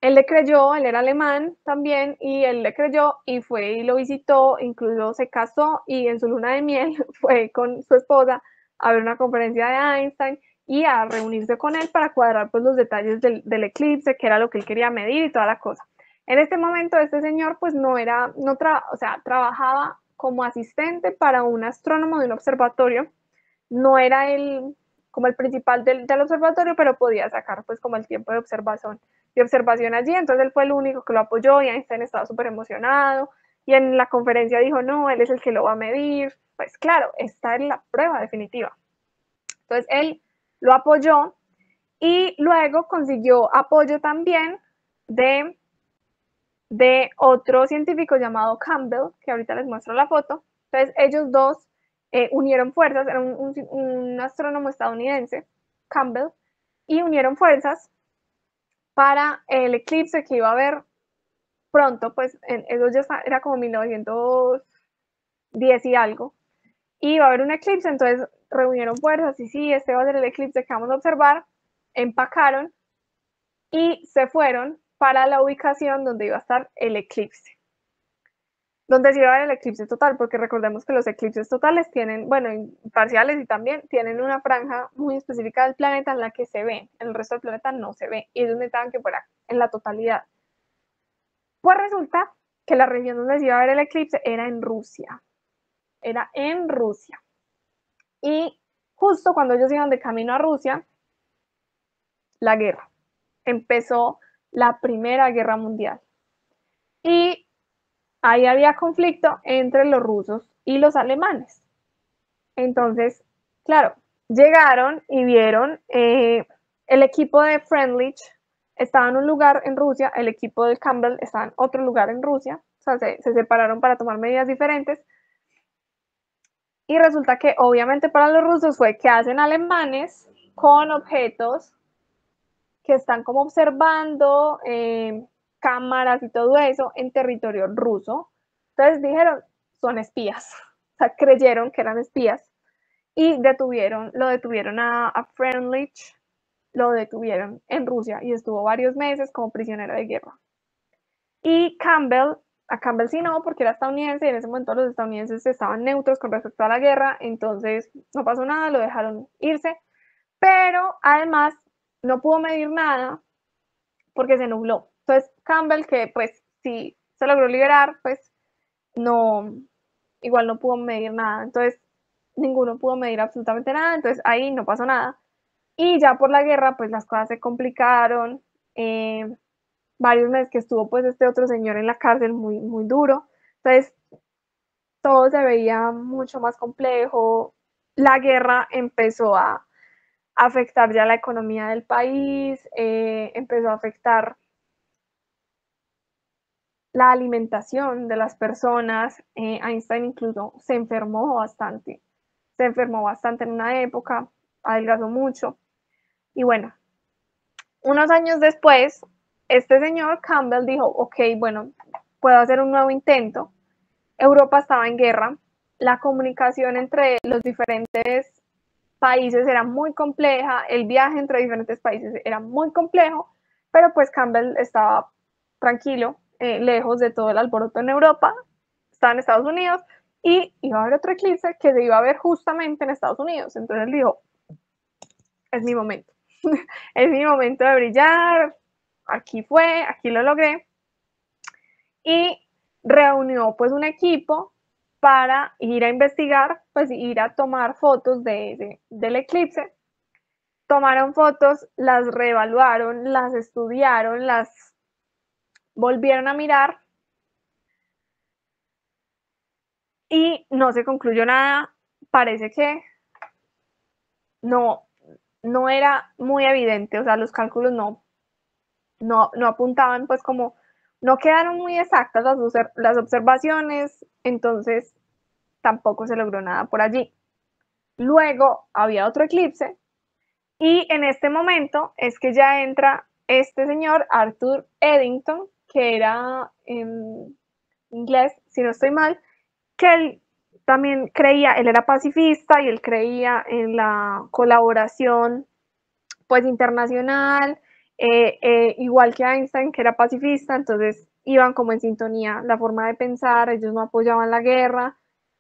Él le creyó, él era alemán también, y él le creyó y fue y lo visitó, incluso se casó y en su luna de miel fue con su esposa a ver una conferencia de Einstein y a reunirse con él para cuadrar pues los detalles del eclipse, que era lo que él quería medir y toda la cosa. En este momento este señor pues trabajaba como asistente para un astrónomo de un observatorio, no era él como el principal del observatorio, pero podía sacar pues como el tiempo de observación allí, entonces él fue el único que lo apoyó y Einstein estaba súper emocionado y en la conferencia dijo, no, él es el que lo va a medir, pues claro, esta es la prueba definitiva. Entonces él lo apoyó y luego consiguió apoyo también de otro científico llamado Campbell, que ahorita les muestro la foto. Entonces ellos dos unieron fuerzas, era un astrónomo estadounidense, Campbell, y unieron fuerzas para el eclipse que iba a haber pronto, pues eso ya era como 1910 y algo, y iba a haber un eclipse, entonces reunieron fuerzas y sí, este va a ser el eclipse que vamos a observar, empacaron y se fueron para la ubicación donde iba a estar el eclipse. Donde se iba a ver el eclipse total, porque recordemos que los eclipses totales tienen, bueno, parciales y también tienen una franja muy específica del planeta en la que se ven, el resto del planeta no se ve, y ellos necesitaban que fuera en la totalidad. Pues resulta que la región donde se iba a ver el eclipse era en Rusia, y justo cuando ellos iban de camino a Rusia, la guerra, empezó la Primera Guerra Mundial, y ahí había conflicto entre los rusos y los alemanes. Entonces, claro, llegaron y vieron el equipo de Freundlich estaba en un lugar en Rusia, el equipo de Campbell estaba en otro lugar en Rusia, o sea, se separaron para tomar medidas diferentes. Y resulta que obviamente para los rusos fue que hacen alemanes con objetos que están como observando cámaras y todo eso en territorio ruso. Entonces dijeron, son espías, o sea, creyeron que eran espías y lo detuvieron a Freundlich, lo detuvieron en Rusia y estuvo varios meses como prisionero de guerra. Y a Campbell sí no, porque era estadounidense y en ese momento los estadounidenses estaban neutros con respecto a la guerra, entonces no pasó nada, lo dejaron irse, pero además no pudo medir nada porque se nubló. Entonces Campbell, que pues sí se logró liberar, pues no, igual no pudo medir nada, entonces ninguno pudo medir absolutamente nada, entonces ahí no pasó nada. Y ya por la guerra, pues las cosas se complicaron, varios meses que estuvo pues este otro señor en la cárcel muy, muy duro, entonces todo se veía mucho más complejo, la guerra empezó a afectar ya la economía del país, empezó a afectar la alimentación de las personas, Einstein incluso se enfermó bastante en una época, adelgazó mucho, y bueno, unos años después, este señor Campbell dijo, ok, bueno, puedo hacer un nuevo intento. Europa estaba en guerra, la comunicación entre los diferentes países era muy compleja, el viaje entre diferentes países era muy complejo, pero pues Campbell estaba tranquilo, lejos de todo el alboroto en Europa, estaba en Estados Unidos y iba a haber otro eclipse que se iba a ver justamente en Estados Unidos. Entonces él dijo, es mi momento, es mi momento de brillar, aquí fue, aquí lo logré. Y reunió pues un equipo para ir a investigar, pues ir a tomar fotos del eclipse. Tomaron fotos, las reevaluaron, las estudiaron, las volvieron a mirar y no se concluyó nada. Parece que no, no era muy evidente, o sea, los cálculos no apuntaban, pues como no quedaron muy exactas las observaciones, entonces tampoco se logró nada por allí. Luego había otro eclipse y en este momento es que ya entra este señor Arthur Eddington, que era en inglés, si no estoy mal, que él también creía, él era pacifista y él creía en la colaboración pues internacional, igual que Einstein, que era pacifista, entonces iban como en sintonía la forma de pensar, ellos no apoyaban la guerra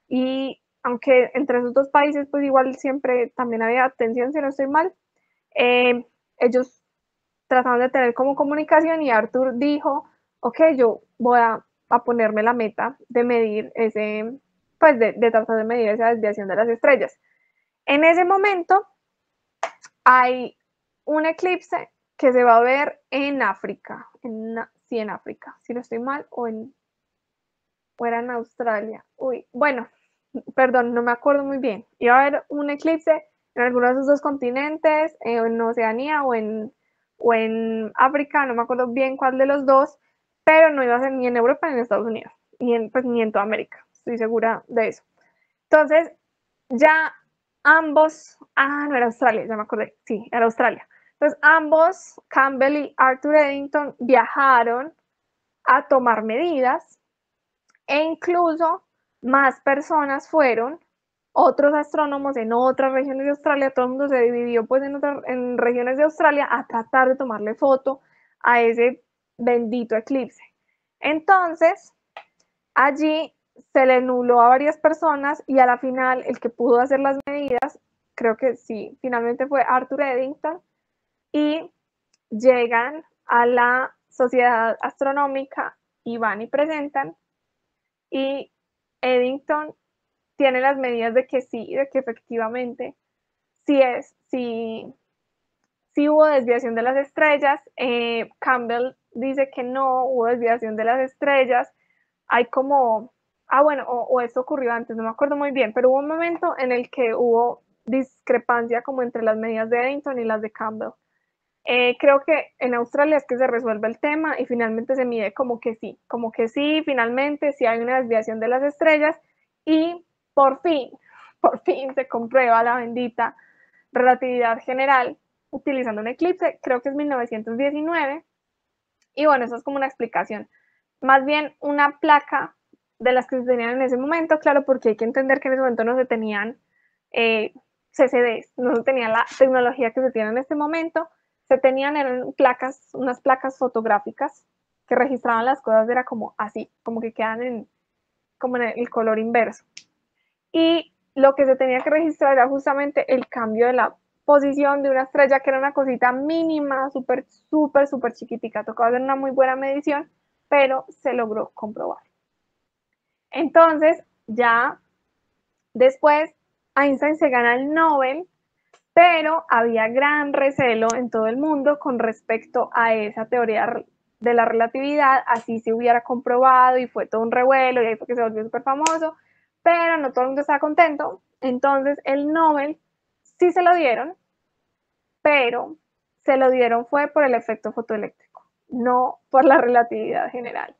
y aunque entre esos dos países pues igual siempre también había tensión, si no estoy mal, ellos trataban de tener como comunicación y Arthur dijo, ok, yo voy a ponerme la meta de medir ese, pues de tratar de medir esa desviación de las estrellas. En ese momento hay un eclipse que se va a ver en África, sí, en África, si no estoy mal, o era en Australia. Uy, bueno, perdón, no me acuerdo muy bien. Iba a haber un eclipse en alguno de esos dos continentes, en Oceanía o en África, no me acuerdo bien cuál de los dos, pero no iba a ser ni en Europa ni en Estados Unidos, pues, ni en toda América, estoy segura de eso. Entonces, ya ambos, no era Australia, ya me acordé, sí, era Australia. Entonces, ambos, Campbell y Arthur Eddington, viajaron a tomar medidas e incluso más personas fueron, otros astrónomos en otras regiones de Australia, todo el mundo se dividió pues en regiones de Australia a tratar de tomarle foto a ese bendito eclipse. Entonces, allí se le anuló a varias personas y a la final el que pudo hacer las medidas, creo que sí, finalmente fue Arthur Eddington y llegan a la Sociedad Astronómica y van y presentan y Eddington tiene las medidas de que sí, de que efectivamente sí hubo desviación de las estrellas. Campbell dice que no hubo desviación de las estrellas. Hay como, bueno, o esto ocurrió antes, no me acuerdo muy bien, pero hubo un momento en el que hubo discrepancia como entre las medidas de Eddington y las de Campbell. Creo que en Australia es que se resuelve el tema y finalmente se mide como que sí, finalmente sí hay una desviación de las estrellas y por fin se comprueba la bendita relatividad general utilizando un eclipse, creo que es 1919, y bueno, eso es como una explicación. Más bien una placa de las que se tenían en ese momento, claro, porque hay que entender que en ese momento no se tenían CCDs, no se tenía la tecnología que se tiene en este momento, se tenían eran placas, unas placas fotográficas que registraban las cosas, era como así, como que quedan como en el color inverso. Y lo que se tenía que registrar era justamente el cambio de la posición de una estrella, que era una cosita mínima, súper chiquitica. Tocaba hacer una muy buena medición, pero se logró comprobar. Entonces, ya después, Einstein se gana el Nobel, pero había gran recelo en todo el mundo con respecto a esa teoría de la relatividad, así se hubiera comprobado y fue todo un revuelo y ahí fue que se volvió súper famoso, pero no todo el mundo estaba contento. Entonces el Nobel sí se lo dieron, pero se lo dieron fue por el efecto fotoeléctrico, no por la relatividad general,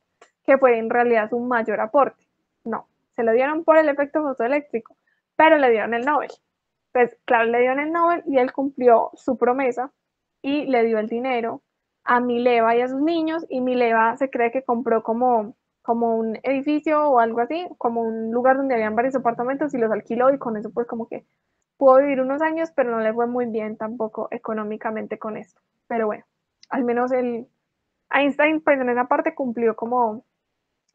que fue en realidad su mayor aporte. No, se lo dieron por el efecto fotoeléctrico, pero le dieron el Nobel. Pues claro, le dieron el Nobel y él cumplió su promesa y le dio el dinero a Mileva y a sus niños, y Mileva se cree que compró como un edificio o algo así, como un lugar donde habían varios apartamentos y los alquiló y con eso pues como que pudo vivir unos años, pero no le fue muy bien tampoco económicamente con esto. Pero bueno, al menos Einstein pues en esa parte cumplió como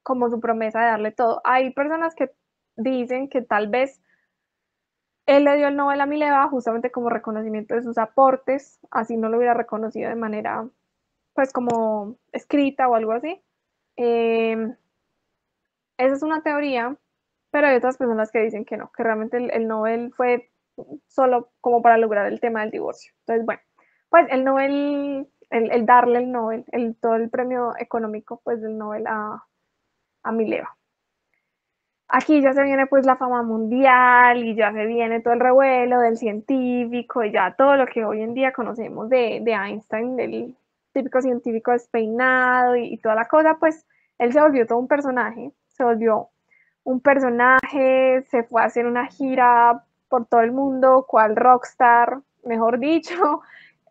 su promesa de darle todo. Hay personas que dicen que tal vez él le dio el Nobel a Mileva justamente como reconocimiento de sus aportes, así no lo hubiera reconocido de manera pues como escrita o algo así. Esa es una teoría, pero hay otras personas que dicen que no, que realmente el Nobel fue solo como para lograr el tema del divorcio. Entonces, bueno, pues el Nobel, el darle el Nobel, todo el premio económico pues del Nobel a Mileva. Aquí ya se viene pues la fama mundial y ya se viene todo el revuelo del científico y ya todo lo que hoy en día conocemos de Einstein, del típico científico despeinado y toda la cosa, pues él se volvió todo un personaje, se fue a hacer una gira por todo el mundo, cual rockstar, mejor dicho,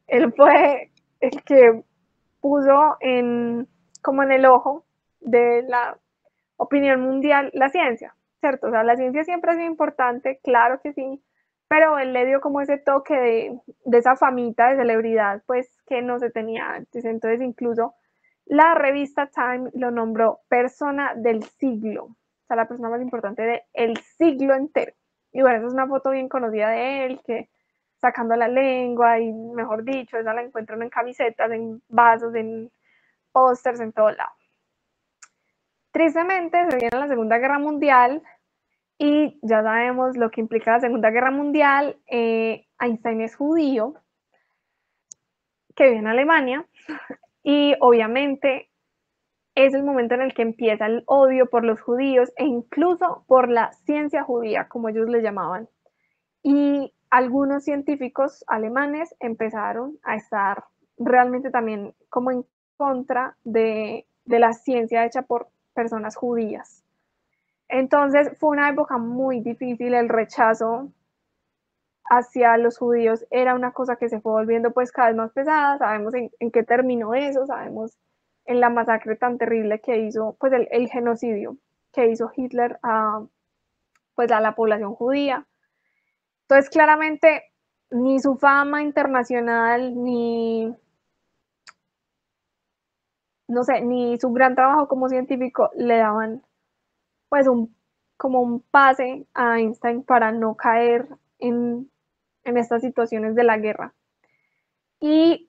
él fue el que puso como en el ojo de la opinión mundial la ciencia, ¿cierto? O sea, la ciencia siempre ha sido importante, claro que sí, pero él le dio como ese toque de esa famita de celebridad, pues que no se tenía antes. Entonces, incluso la revista Time lo nombró persona del siglo, o sea, la persona más importante del siglo entero. Y bueno, esa es una foto bien conocida de él, que sacando la lengua y, mejor dicho, esa la encuentran en camisetas, en vasos, en pósters, en todo lado. Tristemente se viene la Segunda Guerra Mundial y ya sabemos lo que implica la Segunda Guerra Mundial. Einstein es judío, que vive en Alemania, y obviamente es el momento en el que empieza el odio por los judíos e incluso por la ciencia judía, como ellos le llamaban. Y algunos científicos alemanes empezaron a estar realmente también como en contra de la ciencia hecha por personas judías. Entonces fue una época muy difícil, el rechazo hacia los judíos era una cosa que se fue volviendo pues cada vez más pesada, sabemos en qué terminó eso, sabemos en la masacre tan terrible que hizo, pues el genocidio que hizo Hitler pues a la población judía. Entonces claramente ni su fama internacional, ni, no sé, ni su gran trabajo como científico le daban pues como un pase a Einstein para no caer en estas situaciones de la guerra. Y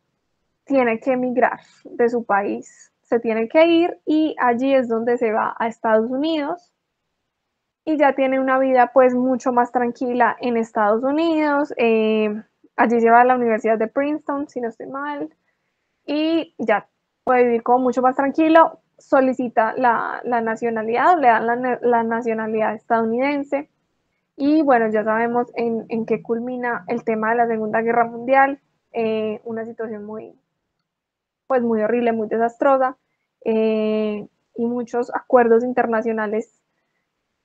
tiene que emigrar de su país, se tiene que ir y allí es donde se va a Estados Unidos y ya tiene una vida pues mucho más tranquila en Estados Unidos. Allí se va a la Universidad de Princeton, si no estoy mal, y ya puede vivir como mucho más tranquilo, solicita la nacionalidad, le dan la nacionalidad estadounidense. Y bueno, ya sabemos en qué culmina el tema de la Segunda Guerra Mundial, una situación pues muy horrible, muy desastrosa, y muchos acuerdos internacionales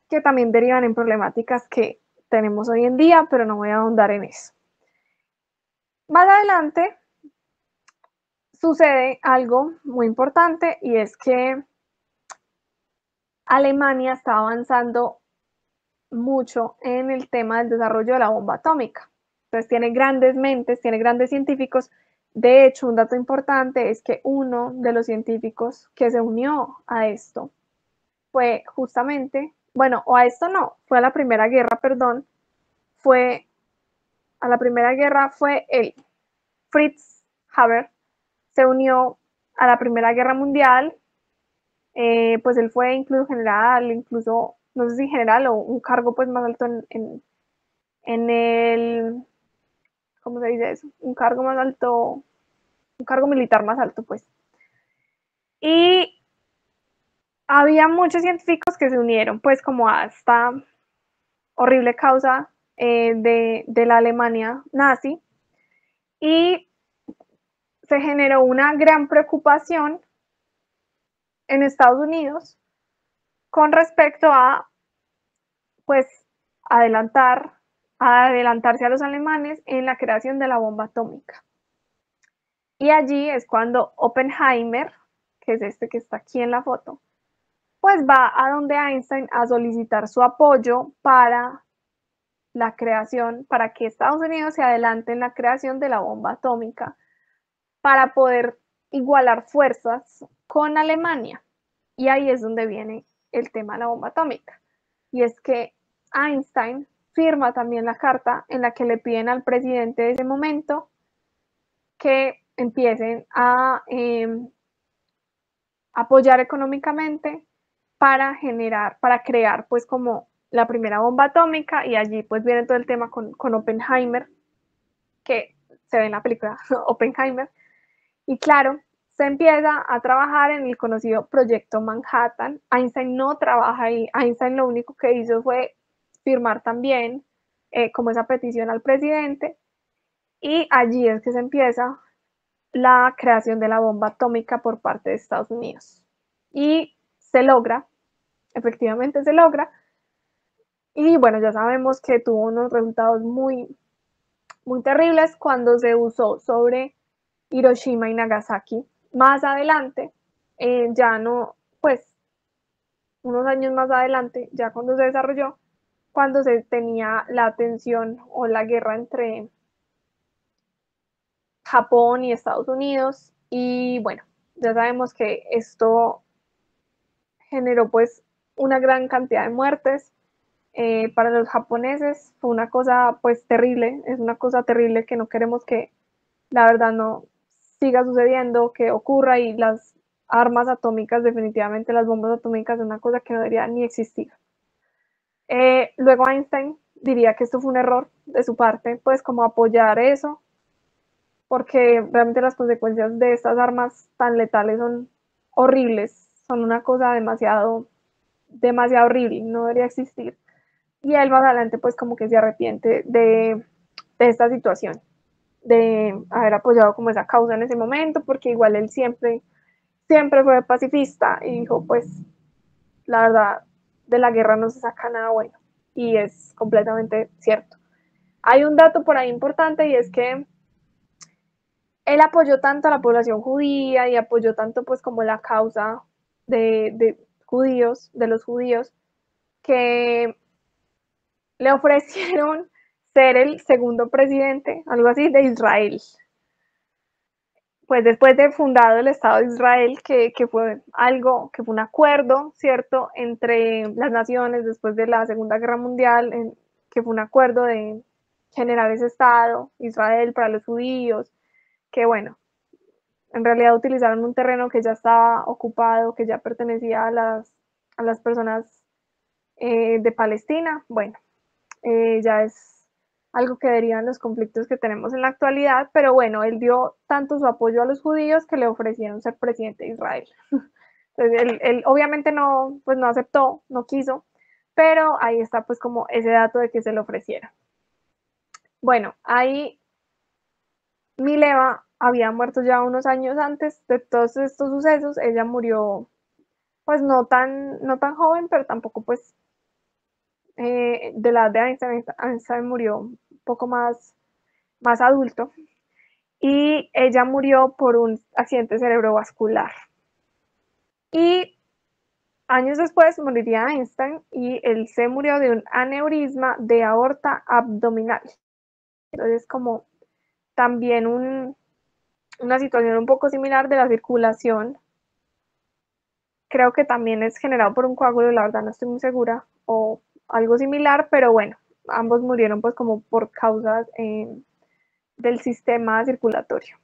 que también derivan en problemáticas que tenemos hoy en día, pero no voy a ahondar en eso. Más adelante sucede algo muy importante y es que Alemania está avanzando mucho en el tema del desarrollo de la bomba atómica. Entonces tiene grandes mentes, tiene grandes científicos. De hecho, un dato importante es que uno de los científicos que se unió a esto fue justamente, bueno, o a esto no, fue a la Primera Guerra, perdón, fue a la Primera Guerra fue el Fritz Haber, se unió a la Primera Guerra Mundial, pues él fue incluso general, incluso, no sé si general o un cargo pues más alto en el, ¿cómo se dice eso? Un cargo más alto, un cargo militar más alto pues. Y había muchos científicos que se unieron pues como a esta horrible causa de la Alemania nazi y se generó una gran preocupación en Estados Unidos con respecto a pues adelantarse a los alemanes en la creación de la bomba atómica. Y allí es cuando Oppenheimer, que es este que está aquí en la foto, pues va a donde Einstein a solicitar su apoyo para la creación, para que Estados Unidos se adelante en la creación de la bomba atómica, para poder igualar fuerzas con Alemania. Y ahí es donde viene el tema de la bomba atómica. Y es que Einstein firma también la carta en la que le piden al presidente de ese momento que empiecen a apoyar económicamente para crear pues como la primera bomba atómica, y allí pues viene todo el tema con Oppenheimer, que se ve en la película Oppenheimer, y claro, se empieza a trabajar en el conocido Proyecto Manhattan. Einstein no trabaja ahí, Einstein lo único que hizo fue firmar también como esa petición al presidente, y allí es que se empieza la creación de la bomba atómica por parte de Estados Unidos. Y se logra, efectivamente se logra, y bueno, ya sabemos que tuvo unos resultados muy, muy terribles cuando se usó sobre Hiroshima y Nagasaki. Más adelante, ya no, pues unos años más adelante, ya cuando se desarrolló, cuando se tenía la tensión o la guerra entre Japón y Estados Unidos, y bueno, ya sabemos que esto generó pues una gran cantidad de muertes. Para los japoneses fue una cosa pues terrible, es una cosa terrible que no queremos que la verdad no siga sucediendo, que ocurra, y las armas atómicas, definitivamente las bombas atómicas, es una cosa que no debería ni existir. Luego Einstein diría que esto fue un error de su parte, pues como apoyar eso, porque realmente las consecuencias de estas armas tan letales son horribles, son una cosa demasiado, demasiado horrible, no debería existir. Y él más adelante pues como que se arrepiente de esta situación, de haber apoyado como esa causa en ese momento, porque igual él siempre fue pacifista y dijo, pues la verdad, de la guerra no se saca nada bueno, y es completamente cierto. Hay un dato por ahí importante, y es que él apoyó tanto a la población judía y apoyó tanto pues como la causa de judíos, de los judíos, que le ofrecieron ser el segundo presidente, algo así, de Israel. Pues después de fundado el Estado de Israel, que fue algo, que fue un acuerdo, ¿cierto?, entre las naciones después de la Segunda Guerra Mundial, que fue un acuerdo de generar ese Estado, Israel, para los judíos, que bueno, en realidad utilizaron un terreno que ya estaba ocupado, que ya pertenecía a las personas de Palestina. Bueno, ya es algo que derivan los conflictos que tenemos en la actualidad, pero bueno, él dio tanto su apoyo a los judíos que le ofrecieron ser presidente de Israel. Entonces, él obviamente no, pues no aceptó, no quiso, pero ahí está pues como ese dato de que se le ofreciera. Bueno, ahí Mileva había muerto ya unos años antes de todos estos sucesos. Ella murió pues no tan joven, pero tampoco pues de la edad de Einstein. Einstein murió un poco más adulto, y ella murió por un accidente cerebrovascular. Y años después moriría Einstein, y él se murió de un aneurisma de aorta abdominal. Entonces como también una situación un poco similar de la circulación. Creo que también es generado por un coágulo, la verdad no estoy muy segura, o algo similar, pero bueno, ambos murieron pues como por causas del sistema circulatorio.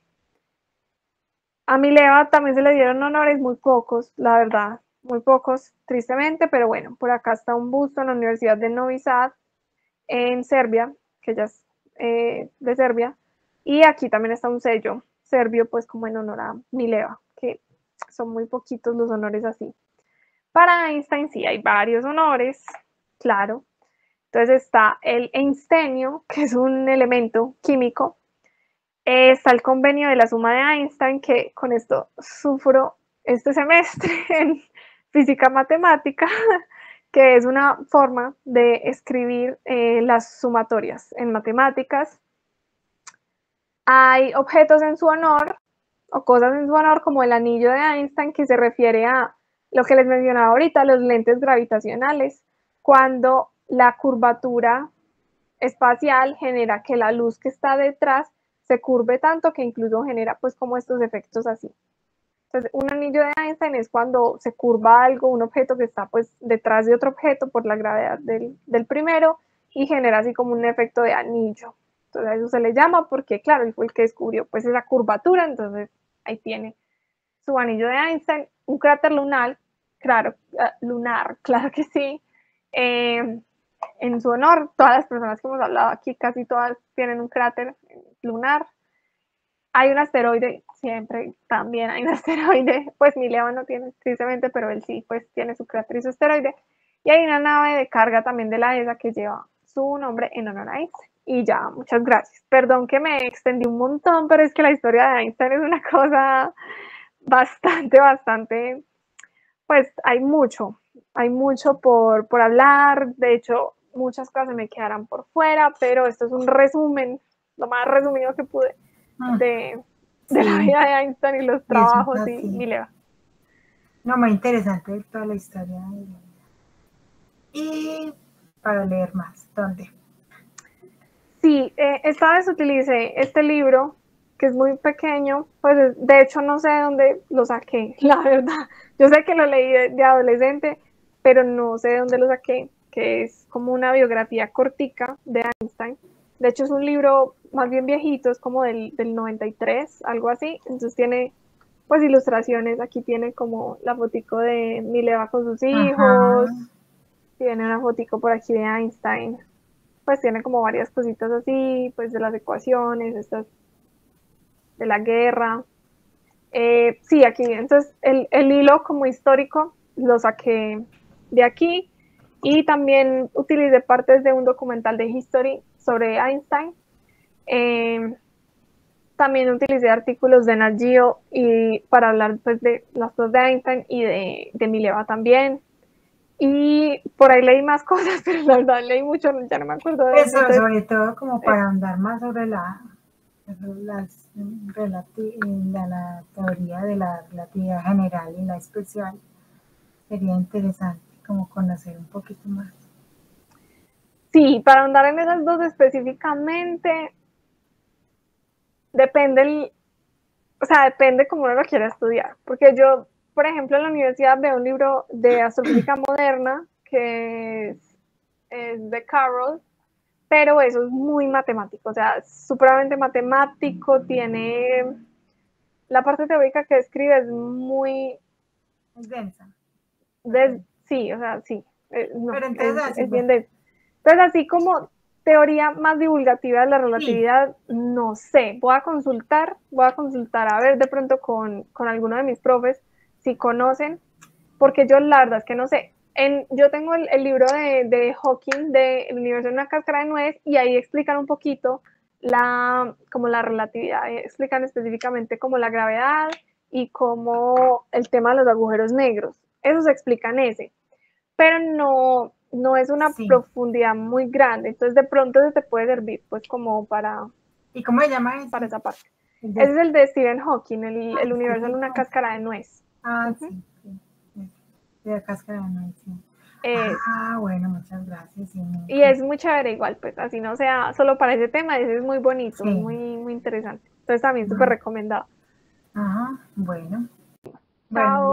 A Mileva también se le dieron honores, muy pocos, la verdad, muy pocos, tristemente, pero bueno, por acá está un busto en la Universidad de Novi Sad, en Serbia, que ya es de Serbia, y aquí también está un sello serbio, pues como en honor a Mileva, que son muy poquitos los honores así. Para Einstein sí hay varios honores, claro. Entonces está el einstenio, que es un elemento químico. Está el convenio de la suma de Einstein, que con esto sufro este semestre en física matemática, que es una forma de escribir las sumatorias en matemáticas. Hay objetos en su honor o cosas en su honor, como el anillo de Einstein, que se refiere a lo que les mencionaba ahorita, los lentes gravitacionales, cuando la curvatura espacial genera que la luz que está detrás se curve tanto que incluso genera pues como estos efectos así. Entonces, un anillo de Einstein es cuando se curva algo, un objeto que está pues detrás de otro objeto por la gravedad del primero y genera así como un efecto de anillo. Entonces a eso se le llama porque claro, él fue el que descubrió pues esa curvatura, entonces ahí tiene su anillo de Einstein, un cráter lunar, claro, claro que sí. En su honor, todas las personas que hemos hablado aquí, casi todas tienen un cráter lunar. Hay un asteroide, siempre también hay un asteroide, pues Mileva no tiene tristemente, pero él sí, pues tiene su cráter y su asteroide. Y hay una nave de carga también de la ESA que lleva su nombre en honor a Einstein. Y ya, muchas gracias. Perdón que me extendí un montón, pero es que la historia de Einstein es una cosa bastante, pues hay mucho por hablar. De hecho, muchas cosas me quedarán por fuera, pero esto es un resumen, lo más resumido que pude de la vida de Einstein y los trabajos y Mileva. No, muy interesante toda la historia. Y para leer más, ¿dónde? Sí, esta vez utilicé este libro, que es muy pequeño, pues de hecho no sé de dónde lo saqué, la verdad. Yo sé que lo leí de adolescente, pero no sé de dónde lo saqué, que es como una biografía cortica de Einstein. De hecho es un libro más bien viejito, es como del 93, algo así. Entonces tiene pues ilustraciones, aquí tiene como la fotico de Mileva con sus hijos, tiene una fotico por aquí de Einstein, pues tiene como varias cositas así, pues de las ecuaciones, estas de la guerra. Sí, aquí, entonces el hilo como histórico lo saqué de aquí y también utilicé partes de un documental de History sobre Einstein. También utilicé artículos de Nat Geo y para hablar pues de las cosas de Einstein y de Mileva también. Y por ahí leí más cosas, pero la verdad leí mucho, ya no me acuerdo de eso. Entonces, sobre todo como para andar más sobre la teoría de la relatividad general y la especial, sería interesante como conocer un poquito más. Sí, para andar en esas dos específicamente, depende cómo uno lo quiera estudiar, porque yo, por ejemplo, en la universidad veo un libro de astrofísica moderna que es de Carroll, pero eso es muy matemático, o sea, supremamente matemático, tiene la parte teórica que escribe es muy densa. Sí, o sea, sí, no, pero entonces es bien denso. Entonces, así como teoría más divulgativa de la relatividad, sí. No sé, voy a consultar a ver de pronto con alguno de mis profes si conocen, porque yo la verdad es que no sé. Yo tengo el libro de Hawking, de El universo en una cáscara de nuez, y ahí explican un poquito como la relatividad, explican específicamente como la gravedad y como el tema de los agujeros negros. Eso se explica en ese, pero no es una profundidad muy grande, entonces de pronto se te puede servir pues como para... ¿Y cómo se llama eso? Para esa parte. Ese es el de Stephen Hawking, el universo en una cáscara de nuez. Sí. De la cáscara de nuez, sí. Bueno, muchas gracias. Sí, y es muy chévere igual, pues así no sea solo para ese tema, ese es muy bonito, sí. muy interesante. Entonces también súper recomendado. Bueno. Chao.